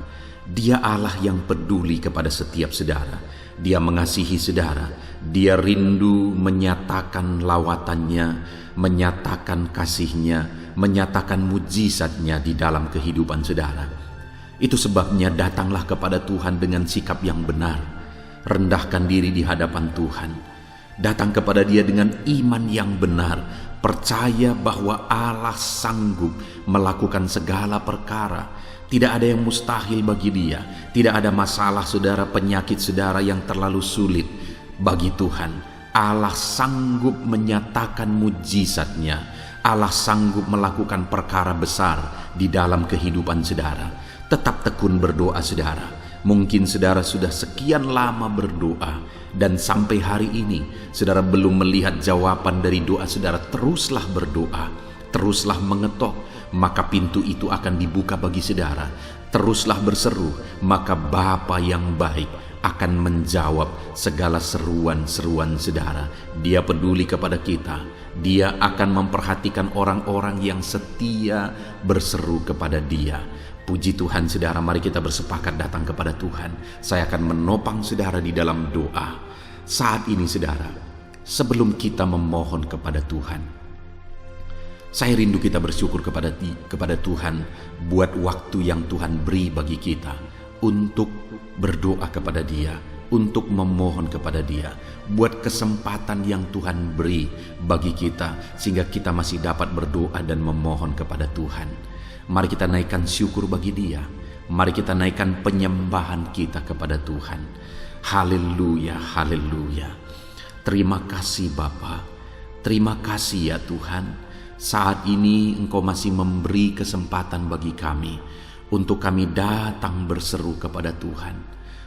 Speaker 1: Dia Allah yang peduli kepada setiap saudara. Dia mengasihi saudara. Dia rindu menyatakan lawatannya, menyatakan kasihnya, menyatakan mujizatnya di dalam kehidupan saudara. Itu sebabnya datanglah kepada Tuhan dengan sikap yang benar. Rendahkan diri di hadapan Tuhan. Datang kepada Dia dengan iman yang benar. Percaya bahwa Allah sanggup melakukan segala perkara. Tidak ada yang mustahil bagi Dia. Tidak ada masalah saudara, penyakit saudara yang terlalu sulit bagi Tuhan. Allah sanggup menyatakan mujizatnya. Allah sanggup melakukan perkara besar di dalam kehidupan saudara. Tetap tekun berdoa saudara. Mungkin saudara sudah sekian lama berdoa dan sampai hari ini saudara belum melihat jawaban dari doa saudara. Teruslah berdoa, teruslah mengetok, maka pintu itu akan dibuka bagi saudara. Teruslah berseru, maka Bapa yang baik akan menjawab segala seruan-seruan saudara. Dia peduli kepada kita. Dia akan memperhatikan orang-orang yang setia berseru kepada Dia. Puji Tuhan saudara, mari kita bersepakat datang kepada Tuhan. Saya akan menopang saudara di dalam doa. Saat ini saudara, sebelum kita memohon kepada Tuhan, saya rindu kita bersyukur kepada Tuhan buat waktu yang Tuhan beri bagi kita untuk berdoa kepada Dia, untuk memohon kepada Dia, buat kesempatan yang Tuhan beri bagi kita sehingga kita masih dapat berdoa dan memohon kepada Tuhan. Mari kita naikkan syukur bagi Dia. Mari kita naikkan penyembahan kita kepada Tuhan. Haleluya, haleluya. Terima kasih Bapa. Terima kasih ya Tuhan. Saat ini Engkau masih memberi kesempatan bagi kami untuk kami datang berseru kepada Tuhan,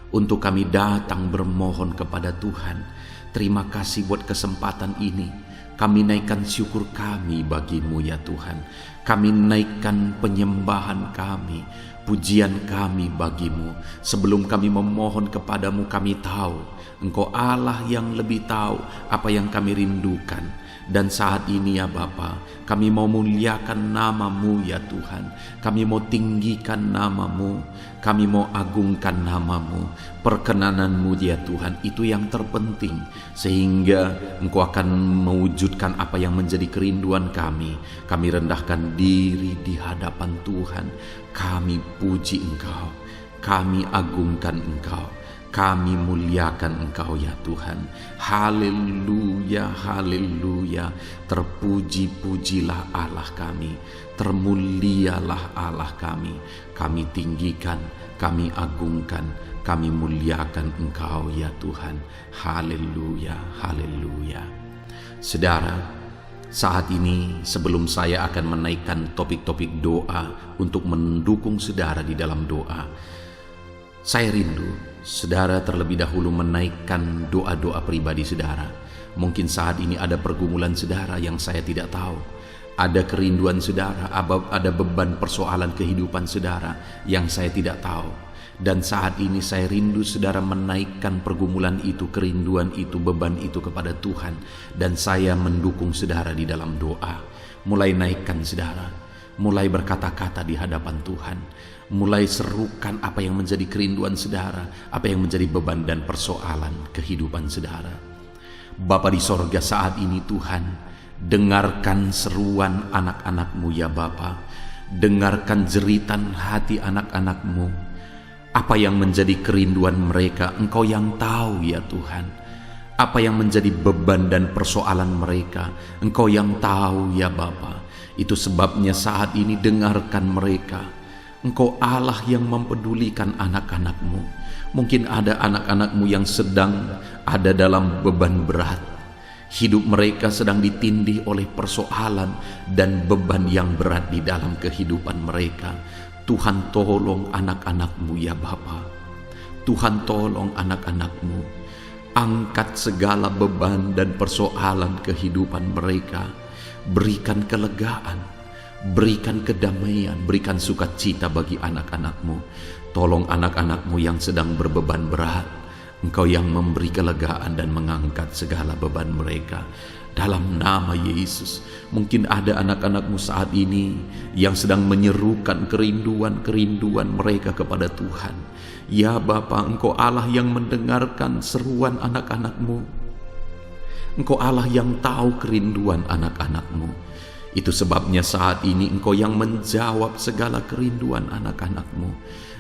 Speaker 1: untuk kami datang bermohon kepada Tuhan. Terima kasih buat kesempatan ini. Kami naikkan syukur kami bagi-Mu ya Tuhan. Kami naikkan penyembahan kami, pujian kami bagi-Mu. Sebelum kami memohon kepadamu, kami tahu Engkau Allah yang lebih tahu apa yang kami rindukan. Dan saat ini ya Bapa, kami mau muliakan nama-Mu ya Tuhan. Kami mau tinggikan nama-Mu, kami mau agungkan nama-Mu. Perkenanan-Mu ya Tuhan, itu yang terpenting. Sehingga Engkau akan mewujudkan apa yang menjadi kerinduan kami. Kami rendahkan diri di hadapan Tuhan. Kami puji Engkau, kami agungkan Engkau, kami muliakan Engkau ya Tuhan. Haleluya, haleluya. Terpuji-pujilah Allah kami, termulialah Allah kami. Kami tinggikan, kami agungkan, kami muliakan Engkau ya Tuhan. Haleluya, haleluya. Saudara, saat ini sebelum saya akan menaikkan topik-topik doa untuk mendukung saudara di dalam doa, saya rindu saudara terlebih dahulu menaikkan doa-doa pribadi saudara. Mungkin saat ini ada pergumulan saudara yang saya tidak tahu. Ada kerinduan saudara, ada beban persoalan kehidupan saudara yang saya tidak tahu. Dan saat ini saya rindu saudara menaikkan pergumulan itu, kerinduan itu, beban itu kepada Tuhan. Dan saya mendukung saudara di dalam doa. Mulai naikkan saudara, mulai berkata-kata di hadapan Tuhan, mulai serukan apa yang menjadi kerinduan saudara, apa yang menjadi beban dan persoalan kehidupan saudara. Bapa di sorga, saat ini Tuhan, dengarkan seruan anak-anak-Mu ya Bapa. Dengarkan jeritan hati anak-anak-Mu. Apa yang menjadi kerinduan mereka, Engkau yang tahu ya Tuhan. Apa yang menjadi beban dan persoalan mereka, Engkau yang tahu ya Bapa. Itu sebabnya saat ini dengarkan mereka. Engkau Allah yang mempedulikan anak-anak-Mu. Mungkin ada anak-anak-Mu yang sedang ada dalam beban berat. Hidup mereka sedang ditindih oleh persoalan dan beban yang berat di dalam kehidupan mereka. Tuhan tolong anak-anak-Mu ya Bapa. Tuhan tolong anak-anak-Mu. Angkat segala beban dan persoalan kehidupan mereka. Berikan kelegaan, berikan kedamaian, berikan sukacita bagi anak-anak-Mu. Tolong anak-anak-Mu yang sedang berbeban berat. Engkau yang memberi kelegaan dan mengangkat segala beban mereka. Dalam nama Yesus, mungkin ada anak-anak-Mu saat ini yang sedang menyerukan kerinduan-kerinduan mereka kepada Tuhan. Ya Bapa, Engkau Allah yang mendengarkan seruan anak-anak-Mu. Engkau Allah yang tahu kerinduan anak-anak-Mu. Itu sebabnya saat ini Engkau yang menjawab segala kerinduan anak-anak-Mu.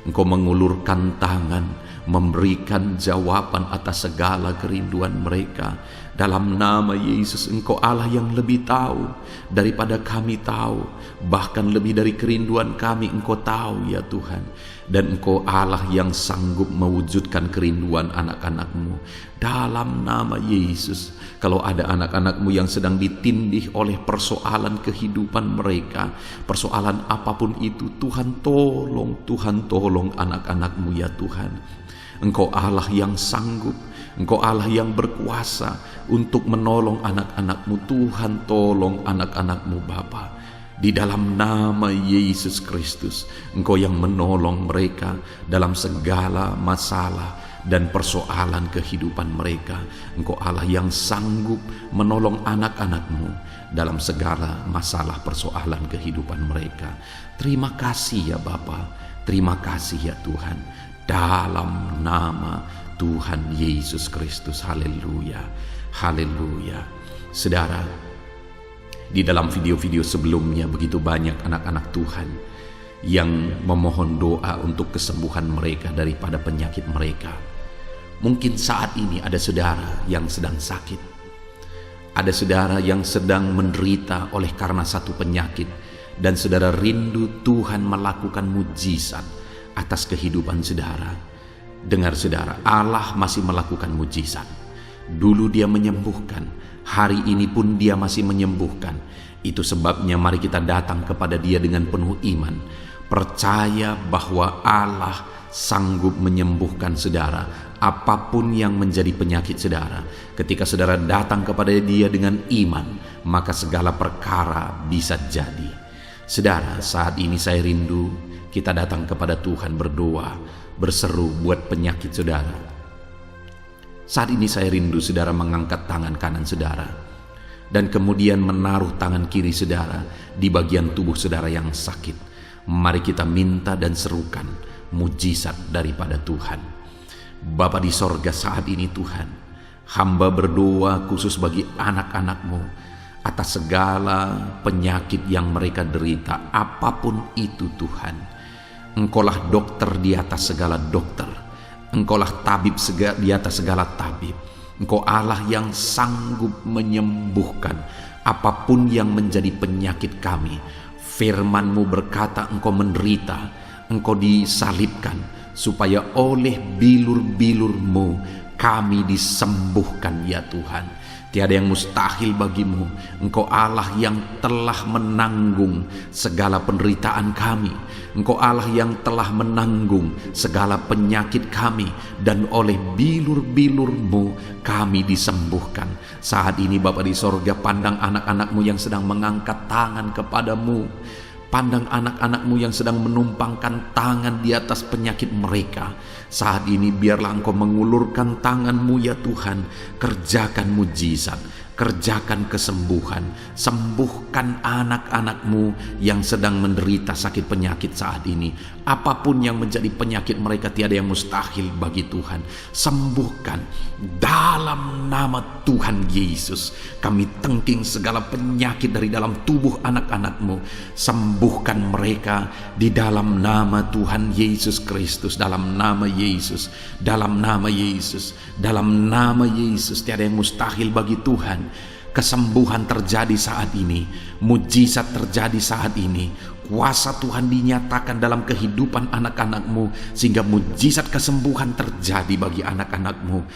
Speaker 1: Engkau mengulurkan tangan, memberikan jawaban atas segala kerinduan mereka. Dalam nama Yesus, Engkau Allah yang lebih tahu daripada kami tahu. Bahkan lebih dari kerinduan kami Engkau tahu ya Tuhan. Dan Engkau Allah yang sanggup mewujudkan kerinduan anak-anak-Mu. Dalam nama Yesus, kalau ada anak-anak-Mu yang sedang ditindih oleh persoalan kehidupan mereka, persoalan apapun itu, Tuhan tolong anak-anak-Mu ya Tuhan. Engkau Allah yang sanggup, Engkau Allah yang berkuasa untuk menolong anak-anak-Mu. Tuhan tolong anak-anak-Mu Bapa. Di dalam nama Yesus Kristus, Engkau yang menolong mereka dalam segala masalah dan persoalan kehidupan mereka. Engkau Allah yang sanggup menolong anak-anak-Mu dalam segala masalah persoalan kehidupan mereka. Terima kasih ya Bapa, terima kasih ya Tuhan. Dalam nama Tuhan Yesus Kristus, haleluya, haleluya. Saudara, di dalam video-video sebelumnya begitu banyak anak-anak Tuhan yang memohon doa untuk kesembuhan mereka daripada penyakit mereka. Mungkin saat ini ada saudara yang sedang sakit. Ada saudara yang sedang menderita oleh karena satu penyakit. Dan saudara rindu Tuhan melakukan mujizat atas kehidupan saudara. Dengar saudara, Allah masih melakukan mujizat. Dulu Dia menyembuhkan, hari ini pun Dia masih menyembuhkan. Itu sebabnya mari kita datang kepada Dia dengan penuh iman, percaya bahwa Allah sanggup menyembuhkan saudara apapun yang menjadi penyakit saudara. Ketika saudara datang kepada Dia dengan iman, maka segala perkara bisa jadi. Saudara, saat ini saya rindu kita datang kepada Tuhan berdoa, berseru buat penyakit saudara. Saat ini saya rindu saudara mengangkat tangan kanan saudara dan kemudian menaruh tangan kiri saudara di bagian tubuh saudara yang sakit. Mari kita minta dan serukan mujizat daripada Tuhan. Bapa di sorga, saat ini Tuhan, hamba berdoa khusus bagi anak-anak-Mu atas segala penyakit yang mereka derita, apapun itu Tuhan. Engkaulah dokter di atas segala dokter, Engkaulah tabib di atas segala tabib. Engkau Allah yang sanggup menyembuhkan apapun yang menjadi penyakit kami. Firman-Mu berkata Engkau menderita, Engkau disalibkan, supaya oleh bilur-bilur-Mu kami disembuhkan ya Tuhan. Tiada yang mustahil bagimu. Engkau Allah yang telah menanggung segala penderitaan kami. Engkau Allah yang telah menanggung segala penyakit kami. Dan oleh bilur-bilur-Mu kami disembuhkan. Saat ini Bapa di sorga, pandang anak-anak-Mu yang sedang mengangkat tangan kepada-Mu. Pandang anak-anak-Mu yang sedang menumpangkan tangan di atas penyakit mereka. Saat ini biarlah Engkau mengulurkan tangan-Mu ya Tuhan. Kerjakan mujizat kerjakan kesembuhan, sembuhkan anak-anakmu yang sedang menderita sakit penyakit saat ini. Apapun yang menjadi penyakit mereka, tiada yang mustahil bagi Tuhan. Sembuhkan dalam nama Tuhan Yesus. Kami tengking segala penyakit dari dalam tubuh anak-anakmu. Sembuhkan mereka di dalam nama Tuhan Yesus Kristus, dalam nama Yesus, dalam nama Yesus, dalam nama Yesus. Tiada yang mustahil bagi Tuhan. Kesembuhan terjadi saat ini, mujizat terjadi saat ini, kuasa Tuhan dinyatakan dalam kehidupan anak-anakmu, sehingga mujizat kesembuhan terjadi bagi anak-anakmu.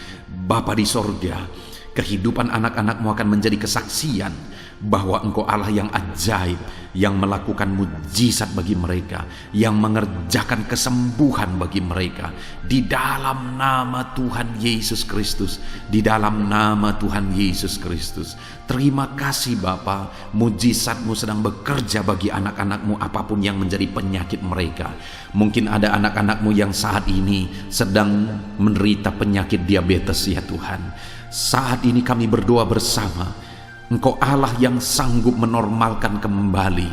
Speaker 1: Bapa di sorga, kehidupan anak-anakmu akan menjadi kesaksian bahwa Engkau Allah yang ajaib, yang melakukan mujizat bagi mereka, yang mengerjakan kesembuhan bagi mereka. Di dalam nama Tuhan Yesus Kristus, di dalam nama Tuhan Yesus Kristus. Terima kasih Bapa, mujizat-Mu sedang bekerja bagi anak-anakmu apapun yang menjadi penyakit mereka. Mungkin ada anak-anakmu yang saat ini sedang menderita penyakit diabetes ya Tuhan. Saat ini kami berdoa bersama, Engkau Allah yang sanggup menormalkan kembali.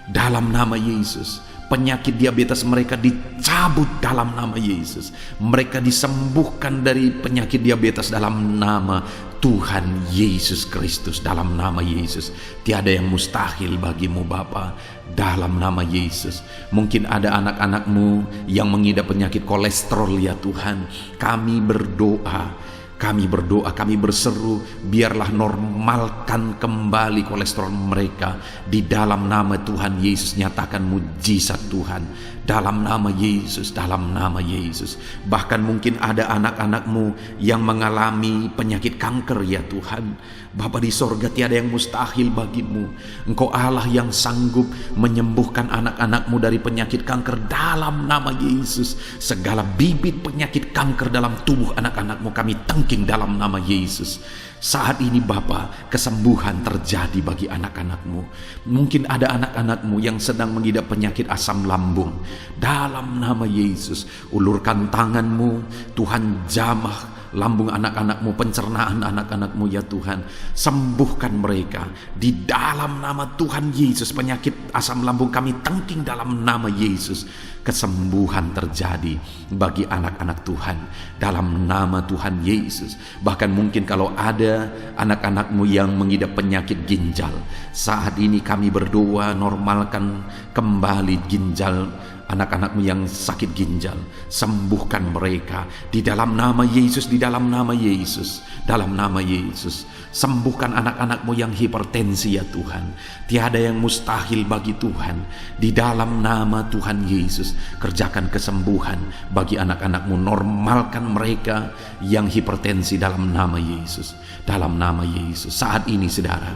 Speaker 1: Dalam nama Yesus, penyakit diabetes mereka dicabut dalam nama Yesus. Mereka disembuhkan dari penyakit diabetes dalam nama Tuhan Yesus Kristus, dalam nama Yesus. Tiada yang mustahil bagimu Bapa, dalam nama Yesus. Mungkin ada anak-anakmu yang mengidap penyakit kolesterol ya Tuhan. Kami berdoa, kami berseru, biarlah normalkan kembali kolesterol mereka. Di dalam nama Tuhan Yesus, nyatakan mujizat Tuhan. Dalam nama Yesus, dalam nama Yesus. Bahkan mungkin ada anak-anakmu yang mengalami penyakit kanker ya Tuhan. Bapa di sorga, tiada yang mustahil bagimu. Engkau Allah yang sanggup menyembuhkan anak-anakmu dari penyakit kanker dalam nama Yesus. Segala bibit penyakit kanker dalam tubuh anak-anakmu kami tengking dalam nama Yesus. Saat ini Bapa, kesembuhan terjadi bagi anak-anakmu. Mungkin ada anak-anakmu yang sedang mengidap penyakit asam lambung. Dalam nama Yesus, ulurkan tanganmu, Tuhan jamah lambung anak-anakmu, pencernaan anak-anakmu ya Tuhan. Sembuhkan mereka di dalam nama Tuhan Yesus. Penyakit asam lambung kami tengking dalam nama Yesus. Kesembuhan terjadi bagi anak-anak Tuhan dalam nama Tuhan Yesus. Bahkan mungkin kalau ada anak-anakmu yang mengidap penyakit ginjal, saat ini kami berdoa, normalkan kembali ginjal anak-anakmu yang sakit ginjal. Sembuhkan mereka di dalam nama Yesus, di dalam nama Yesus, dalam nama Yesus. Sembuhkan anak-anakmu yang hipertensi ya Tuhan. Tiada yang mustahil bagi Tuhan. Di dalam nama Tuhan Yesus, kerjakan kesembuhan bagi anak-anakmu. Normalkan mereka yang hipertensi dalam nama Yesus, dalam nama Yesus. Saat ini saudara,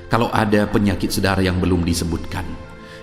Speaker 1: kalau ada penyakit saudara yang belum disebutkan,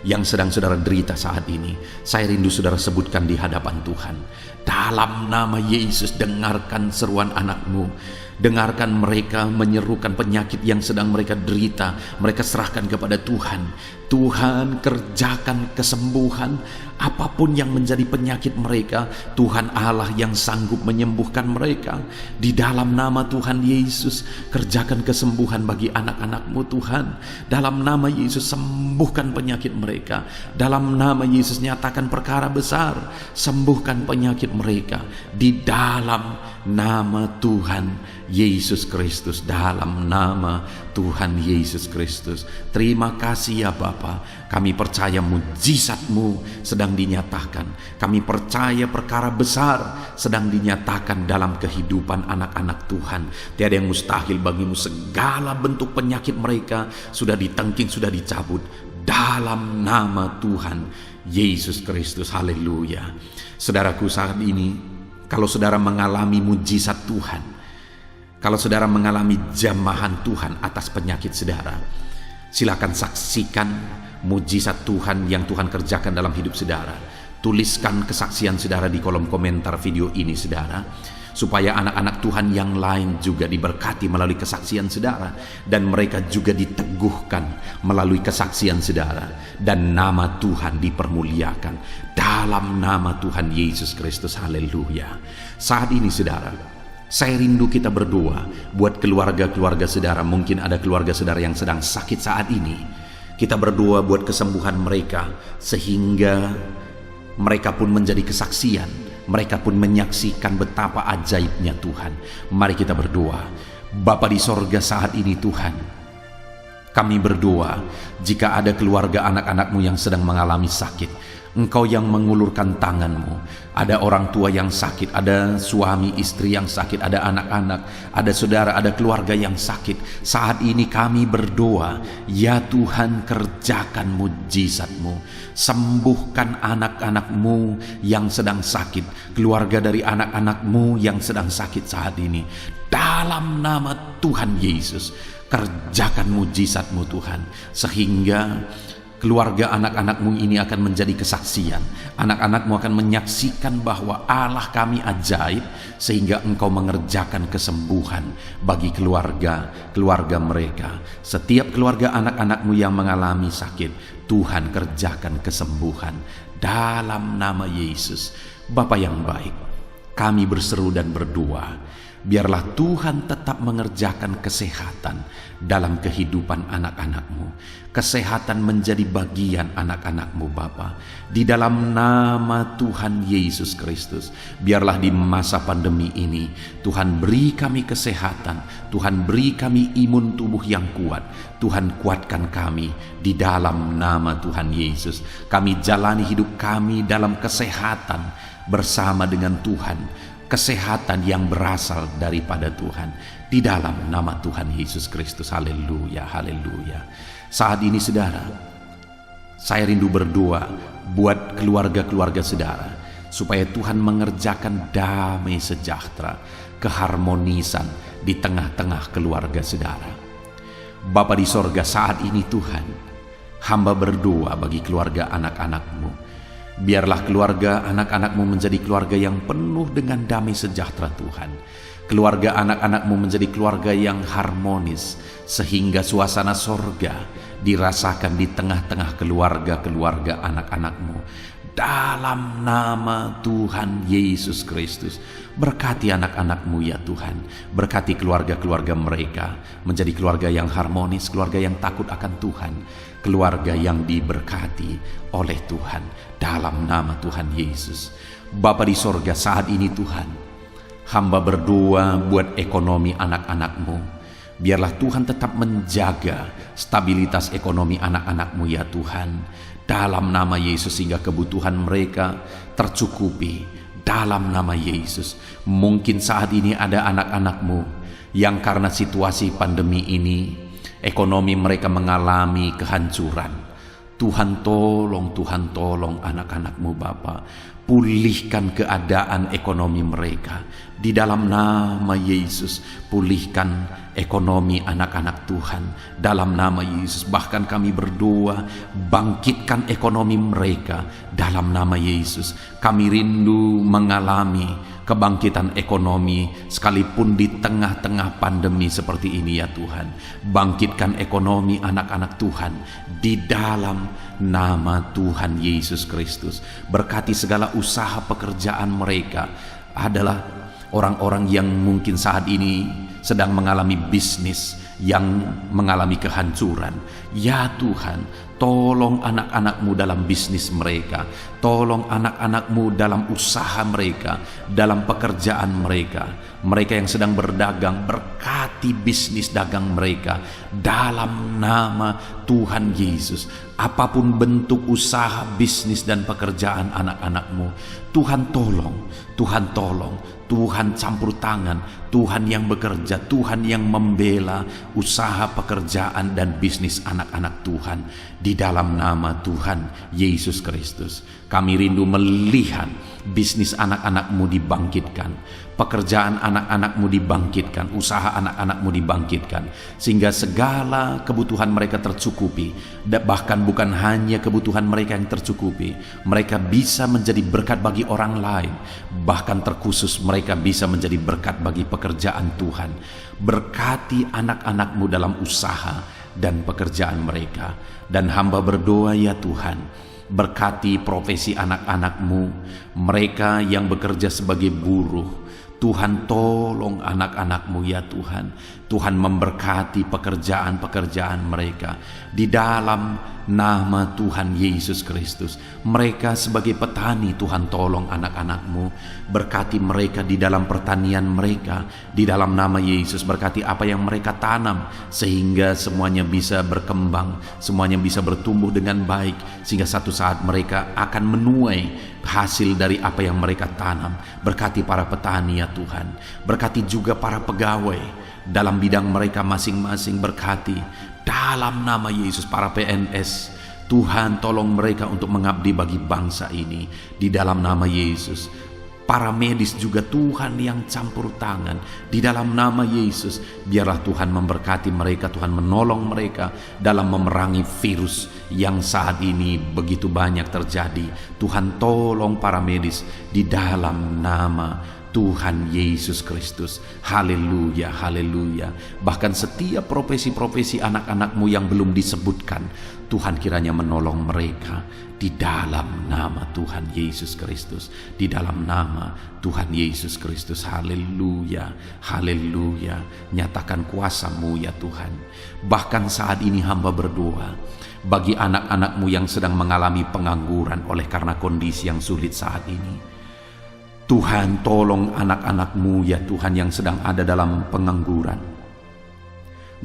Speaker 1: yang sedang saudara derita saat ini, saya rindu saudara sebutkan di hadapan Tuhan. Dalam nama Yesus, dengarkan seruan anakmu. Dengarkan mereka menyerukan penyakit yang sedang mereka derita. Mereka serahkan kepada Tuhan. Tuhan, kerjakan kesembuhan apapun yang menjadi penyakit mereka. Tuhan Allah yang sanggup menyembuhkan mereka. Di dalam nama Tuhan Yesus, kerjakan kesembuhan bagi anak-anakmu Tuhan. Dalam nama Yesus, sembuhkan penyakit mereka. Dalam nama Yesus, nyatakan perkara besar. Sembuhkan penyakit mereka. Di dalam nama Tuhan Yesus Kristus, dalam nama Tuhan Yesus Kristus. Terima kasih ya Bapa. Kami percaya mujizat-Mu sedang dinyatakan. Kami percaya perkara besar sedang dinyatakan dalam kehidupan anak-anak Tuhan. Tiada yang mustahil bagimu. Segala bentuk penyakit mereka sudah ditengking, sudah dicabut dalam nama Tuhan Yesus Kristus. Haleluya. Saudaraku, saat ini kalau saudara mengalami mujizat Tuhan, kalau saudara mengalami jamahan Tuhan atas penyakit saudara, silakan saksikan mujizat Tuhan yang Tuhan kerjakan dalam hidup saudara. Tuliskan kesaksian saudara di kolom komentar video ini saudara, supaya anak-anak Tuhan yang lain juga diberkati melalui kesaksian saudara, dan mereka juga diteguhkan melalui kesaksian saudara, dan nama Tuhan dipermuliakan dalam nama Tuhan Yesus Kristus. Haleluya. Saat ini saudara, Saya rindu kita berdoa buat keluarga-keluarga saudara. Mungkin ada keluarga saudara yang sedang sakit saat ini. Kita berdoa buat kesembuhan mereka, sehingga mereka pun menjadi kesaksian. Mereka pun menyaksikan betapa ajaibnya Tuhan. Mari kita berdoa. Bapa di sorga, saat ini Tuhan, kami berdoa jika ada keluarga anak-anak-Mu yang sedang mengalami sakit. Engkau yang mengulurkan tangan-Mu. Ada orang tua yang sakit, ada suami istri yang sakit, ada anak-anak, ada saudara, ada keluarga yang sakit. Saat ini kami berdoa, ya Tuhan, kerjakan mujizat-Mu. Sembuhkan anak-anak-Mu yang sedang sakit, keluarga dari anak-anak-Mu yang sedang sakit saat ini. Dalam nama Tuhan Yesus, kerjakan mujizat-Mu Tuhan, sehingga keluarga anak-anak-Mu ini akan menjadi kesaksian. Anak-anak-Mu akan menyaksikan bahwa Allah kami ajaib, sehingga Engkau mengerjakan kesembuhan bagi keluarga mereka. Setiap keluarga anak-anak-Mu yang mengalami sakit, Tuhan kerjakan kesembuhan dalam nama Yesus. Bapa yang baik, kami berseru dan berdoa, biarlah Tuhan tetap mengerjakan kesehatan dalam kehidupan anak-anak-Mu. Kesehatan menjadi bagian anak-anak-Mu Bapa. Di dalam nama Tuhan Yesus Kristus, biarlah di masa pandemi ini Tuhan beri kami kesehatan, Tuhan beri kami imun tubuh yang kuat. Tuhan kuatkan kami di dalam nama Tuhan Yesus. Kami jalani hidup kami dalam kesehatan bersama dengan Tuhan. Kesehatan yang berasal daripada Tuhan, di dalam nama Tuhan Yesus Kristus. Haleluya, haleluya. Saat ini saudara, saya rindu berdoa buat keluarga-keluarga saudara, supaya Tuhan mengerjakan damai sejahtera, keharmonisan di tengah-tengah keluarga saudara. Bapa di sorga, saat ini Tuhan, hamba berdoa bagi keluarga anak-anak-Mu. Biarlah keluarga anak-anak-Mu menjadi keluarga yang penuh dengan damai sejahtera Tuhan. Keluarga anak-anak-Mu menjadi keluarga yang harmonis, sehingga suasana sorga dirasakan di tengah-tengah keluarga-keluarga anak-anak-Mu. Dalam nama Tuhan Yesus Kristus, berkati anak-anak-Mu ya Tuhan. Berkati keluarga-keluarga mereka menjadi keluarga yang harmonis, keluarga yang takut akan Tuhan, keluarga yang diberkati oleh Tuhan, dalam nama Tuhan Yesus. Bapa di sorga, saat ini Tuhan, hamba berdoa buat ekonomi anak-anak-Mu. Biarlah Tuhan tetap menjaga stabilitas ekonomi anak-anak-Mu ya Tuhan, dalam nama Yesus, sehingga kebutuhan mereka tercukupi dalam nama Yesus. Mungkin saat ini ada anak-anak-Mu yang karena situasi pandemi ini ekonomi mereka mengalami kehancuran. Tuhan tolong anak-anak-Mu Bapa. Pulihkan keadaan ekonomi mereka di dalam nama Yesus. Pulihkan ekonomi anak-anak Tuhan dalam nama Yesus. Bahkan kami berdoa, bangkitkan ekonomi mereka dalam nama Yesus. Kami rindu mengalami kebangkitan ekonomi sekalipun di tengah-tengah pandemi seperti ini ya Tuhan. Bangkitkan ekonomi anak-anak Tuhan di dalam nama Tuhan Yesus Kristus. Berkati segala usaha pekerjaan mereka. Adalah orang-orang yang mungkin saat ini sedang mengalami bisnis yang mengalami kehancuran. Ya Tuhan, tolong anak-anak-Mu dalam bisnis mereka. Tolong anak-anak-Mu dalam usaha mereka, dalam pekerjaan mereka. Mereka yang sedang berdagang, berkati bisnis dagang mereka dalam nama Tuhan Yesus. Apapun bentuk usaha, bisnis dan pekerjaan anak-anak-Mu, Tuhan tolong, Tuhan tolong, Tuhan campur tangan, Tuhan yang bekerja, Tuhan yang membela usaha, pekerjaan dan bisnis anak-anak Tuhan di dalam nama Tuhan Yesus Kristus. Kami rindu melihat bisnis anak-anak-Mu dibangkitkan, pekerjaan anak-anak-Mu dibangkitkan, usaha anak-anak-Mu dibangkitkan, sehingga segala kebutuhan mereka tercukupi. Bahkan bukan hanya kebutuhan mereka yang tercukupi, mereka bisa menjadi berkat bagi orang lain. Bahkan terkhusus mereka bisa menjadi berkat bagi pekerjaan Tuhan. Berkati anak-anak-Mu dalam usaha dan pekerjaan mereka. Dan hamba berdoa ya Tuhan, berkati profesi anak-anak-Mu, mereka yang bekerja sebagai buruh. Tuhan tolong anak-anak-Mu ya Tuhan. Tuhan memberkati pekerjaan-pekerjaan mereka di dalam nama Tuhan Yesus Kristus. Mereka sebagai petani, Tuhan tolong anak-anak-Mu. Berkati mereka di dalam pertanian mereka, di dalam nama Yesus. Berkati apa yang mereka tanam, sehingga semuanya bisa berkembang, semuanya bisa bertumbuh dengan baik, sehingga satu saat mereka akan menuai hasil dari apa yang mereka tanam. Berkati para petani ya Tuhan. Berkati juga para pegawai dalam bidang mereka masing-masing. Berkati dalam nama Yesus para PNS. Tuhan tolong mereka untuk mengabdi bagi bangsa ini di dalam nama Yesus. Para medis juga Tuhan yang campur tangan di dalam nama Yesus. Biarlah Tuhan memberkati mereka, Tuhan menolong mereka dalam memerangi virus yang saat ini begitu banyak terjadi. Tuhan tolong para medis di dalam nama Tuhan Yesus Kristus. Haleluya, haleluya. Bahkan setiap profesi-profesi anak-anak-Mu yang belum disebutkan, Tuhan kiranya menolong mereka di dalam nama Tuhan Yesus Kristus. Di dalam nama Tuhan Yesus Kristus. Haleluya, haleluya. Nyatakan kuasa-Mu ya Tuhan. Bahkan saat ini hamba berdoa bagi anak-anak-Mu yang sedang mengalami pengangguran oleh karena kondisi yang sulit saat ini. Tuhan tolong anak-anak-Mu ya Tuhan yang sedang ada dalam pengangguran.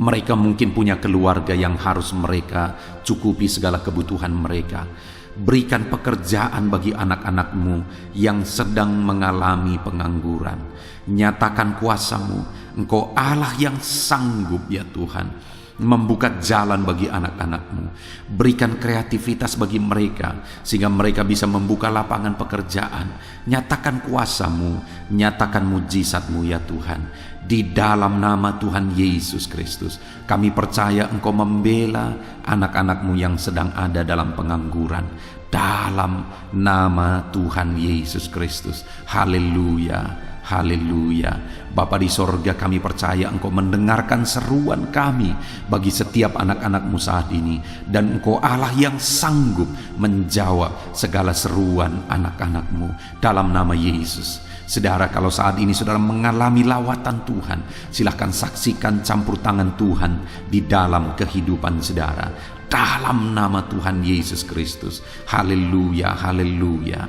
Speaker 1: Mereka mungkin punya keluarga yang harus mereka cukupi segala kebutuhan mereka. Berikan pekerjaan bagi anak-anak-Mu yang sedang mengalami pengangguran. Nyatakan kuasa-Mu. Engkau Allah yang sanggup ya Tuhan membuka jalan bagi anak-anak-Mu. Berikan kreativitas bagi mereka sehingga mereka bisa membuka lapangan pekerjaan. Nyatakan kuasa-Mu, nyatakan mujizat-Mu ya Tuhan. Di dalam nama Tuhan Yesus Kristus, kami percaya Engkau membela anak-anak-Mu yang sedang ada dalam pengangguran. Dalam nama Tuhan Yesus Kristus. Haleluya, haleluya. Bapa di sorga, kami percaya Engkau mendengarkan seruan kami bagi setiap anak-anak-Mu saat ini. Dan Engkau Allah yang sanggup menjawab segala seruan anak-anak-Mu dalam nama Yesus. Saudara, kalau saat ini saudara mengalami lawatan Tuhan, silahkan saksikan campur tangan Tuhan di dalam kehidupan saudara. Dalam nama Tuhan Yesus Kristus. Haleluya, haleluya.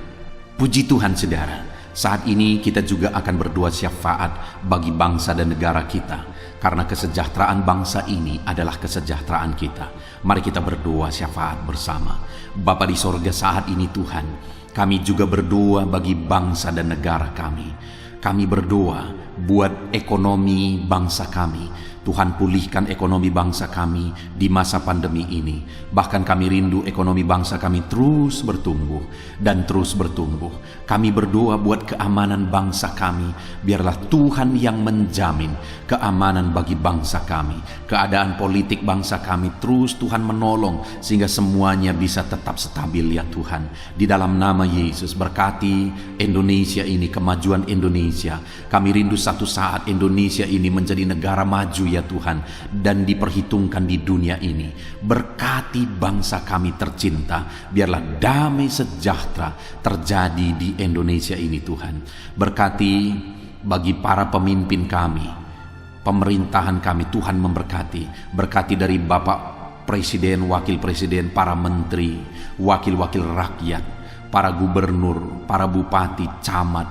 Speaker 1: Puji Tuhan saudara. Saat ini kita juga akan berdoa syafaat bagi bangsa dan negara kita. Karena kesejahteraan bangsa ini adalah kesejahteraan kita. Mari kita berdoa syafaat bersama. Bapa di sorga, saat ini Tuhan, kami juga berdoa bagi bangsa dan negara kami. Kami berdoa buat ekonomi bangsa kami. Tuhan pulihkan ekonomi bangsa kami di masa pandemi ini. Bahkan kami rindu ekonomi bangsa kami terus bertumbuh dan terus bertumbuh. Kami berdoa buat keamanan bangsa kami. Biarlah Tuhan yang menjamin keamanan bagi bangsa kami. Keadaan politik bangsa kami terus Tuhan menolong sehingga semuanya bisa tetap stabil ya Tuhan. Di dalam nama Yesus, berkati Indonesia ini, kemajuan Indonesia. Kami rindu satu saat Indonesia ini menjadi negara maju ya Tuhan, dan diperhitungkan di dunia ini. Berkati bangsa kami tercinta, biarlah damai sejahtera terjadi di Indonesia ini Tuhan. Berkati bagi para pemimpin kami, pemerintahan kami, Tuhan memberkati. Berkati dari Bapak Presiden, Wakil Presiden, para menteri, wakil-wakil rakyat, para gubernur, para bupati, camat,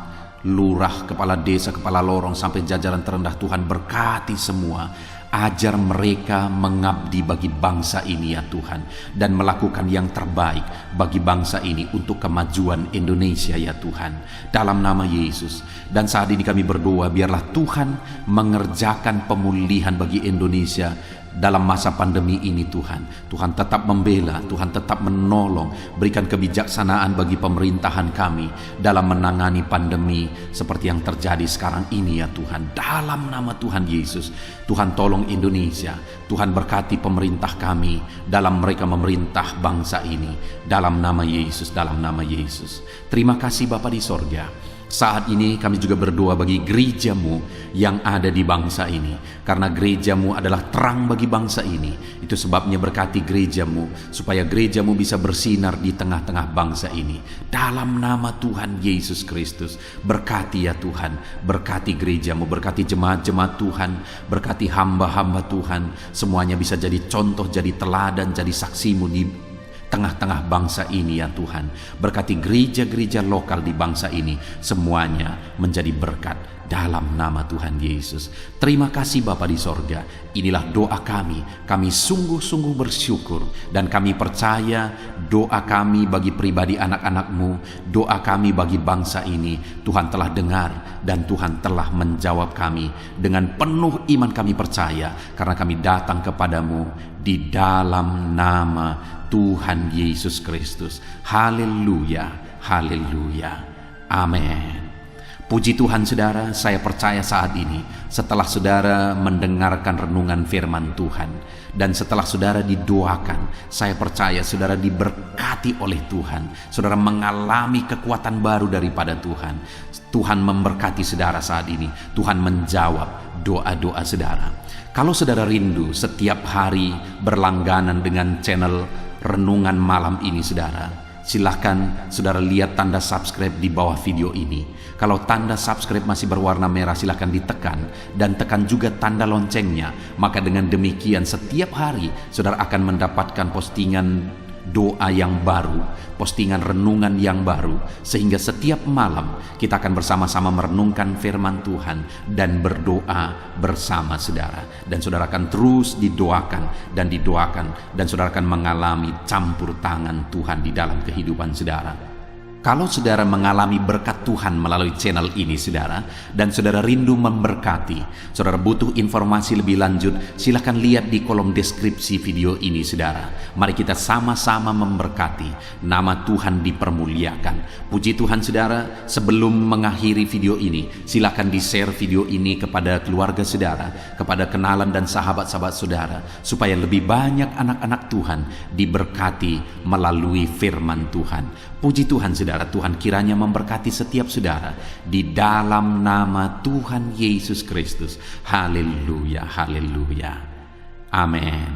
Speaker 1: lurah, kepala desa, kepala lorong, sampai jajaran terendah. Tuhan berkati semua. Ajar mereka mengabdi bagi bangsa ini ya Tuhan, dan melakukan yang terbaik bagi bangsa ini untuk kemajuan Indonesia ya Tuhan, dalam nama Yesus. Dan saat ini kami berdoa, biarlah Tuhan mengerjakan pemulihan bagi Indonesia dalam masa pandemi ini Tuhan. Tuhan tetap membela, Tuhan tetap menolong. Berikan kebijaksanaan bagi pemerintahan kami dalam menangani pandemi seperti yang terjadi sekarang ini ya Tuhan. Dalam nama Tuhan Yesus, Tuhan tolong Indonesia. Tuhan berkati pemerintah kami dalam mereka memerintah bangsa ini. Dalam nama Yesus, dalam nama Yesus. Terima kasih Bapa di sorga. Saat ini kami juga berdoa bagi gerejamu yang ada di bangsa ini, karena gerejamu adalah terang bagi bangsa ini. Itu sebabnya berkati gerejamu, supaya gerejamu bisa bersinar di tengah-tengah bangsa ini. Dalam nama Tuhan Yesus Kristus, berkati ya Tuhan, berkati gerejamu, berkati jemaat-jemaat Tuhan, berkati hamba-hamba Tuhan, semuanya bisa jadi contoh, jadi teladan, jadi saksimu di tengah-tengah bangsa ini ya Tuhan. Berkati gereja-gereja lokal di bangsa ini, semuanya menjadi berkat dalam nama Tuhan Yesus. Terima kasih Bapa di sorga. Inilah doa kami. Kami sungguh-sungguh bersyukur dan kami percaya doa kami bagi pribadi anak-anak-Mu, doa kami bagi bangsa ini, Tuhan telah dengar dan Tuhan telah menjawab kami. Dengan penuh iman kami percaya, karena kami datang kepadamu di dalam nama Tuhan Yesus Kristus. Haleluya, haleluya, amin. Puji Tuhan saudara, saya percaya saat ini setelah saudara mendengarkan renungan firman Tuhan dan setelah saudara didoakan, saya percaya saudara diberkati oleh Tuhan. Saudara mengalami kekuatan baru daripada Tuhan. Tuhan memberkati saudara saat ini. Tuhan menjawab doa-doa saudara. Kalau saudara rindu setiap hari berlangganan dengan channel renungan malam ini saudara, silahkan saudara lihat tanda subscribe di bawah video ini. Kalau tanda subscribe masih berwarna merah, silahkan ditekan dan tekan juga tanda loncengnya. Maka dengan demikian setiap hari saudara akan mendapatkan postingan doa yang baru, postingan renungan yang baru, sehingga setiap malam kita akan bersama-sama merenungkan firman Tuhan dan berdoa bersama saudara. Dan saudara akan terus didoakan dan didoakan, dan saudara akan mengalami campur tangan Tuhan di dalam kehidupan saudara. Kalau saudara mengalami berkat Tuhan melalui channel ini saudara, dan saudara rindu memberkati, saudara butuh informasi lebih lanjut, silakan lihat di kolom deskripsi video ini saudara. Mari kita sama-sama memberkati, nama Tuhan dipermuliakan. Puji Tuhan saudara, sebelum mengakhiri video ini, silakan di-share video ini kepada keluarga saudara, kepada kenalan dan sahabat-sahabat saudara, supaya lebih banyak anak-anak Tuhan diberkati melalui firman Tuhan. Puji Tuhan saudara, Tuhan kiranya memberkati setiap saudara di dalam nama Tuhan Yesus Kristus. Haleluya, haleluya, amin.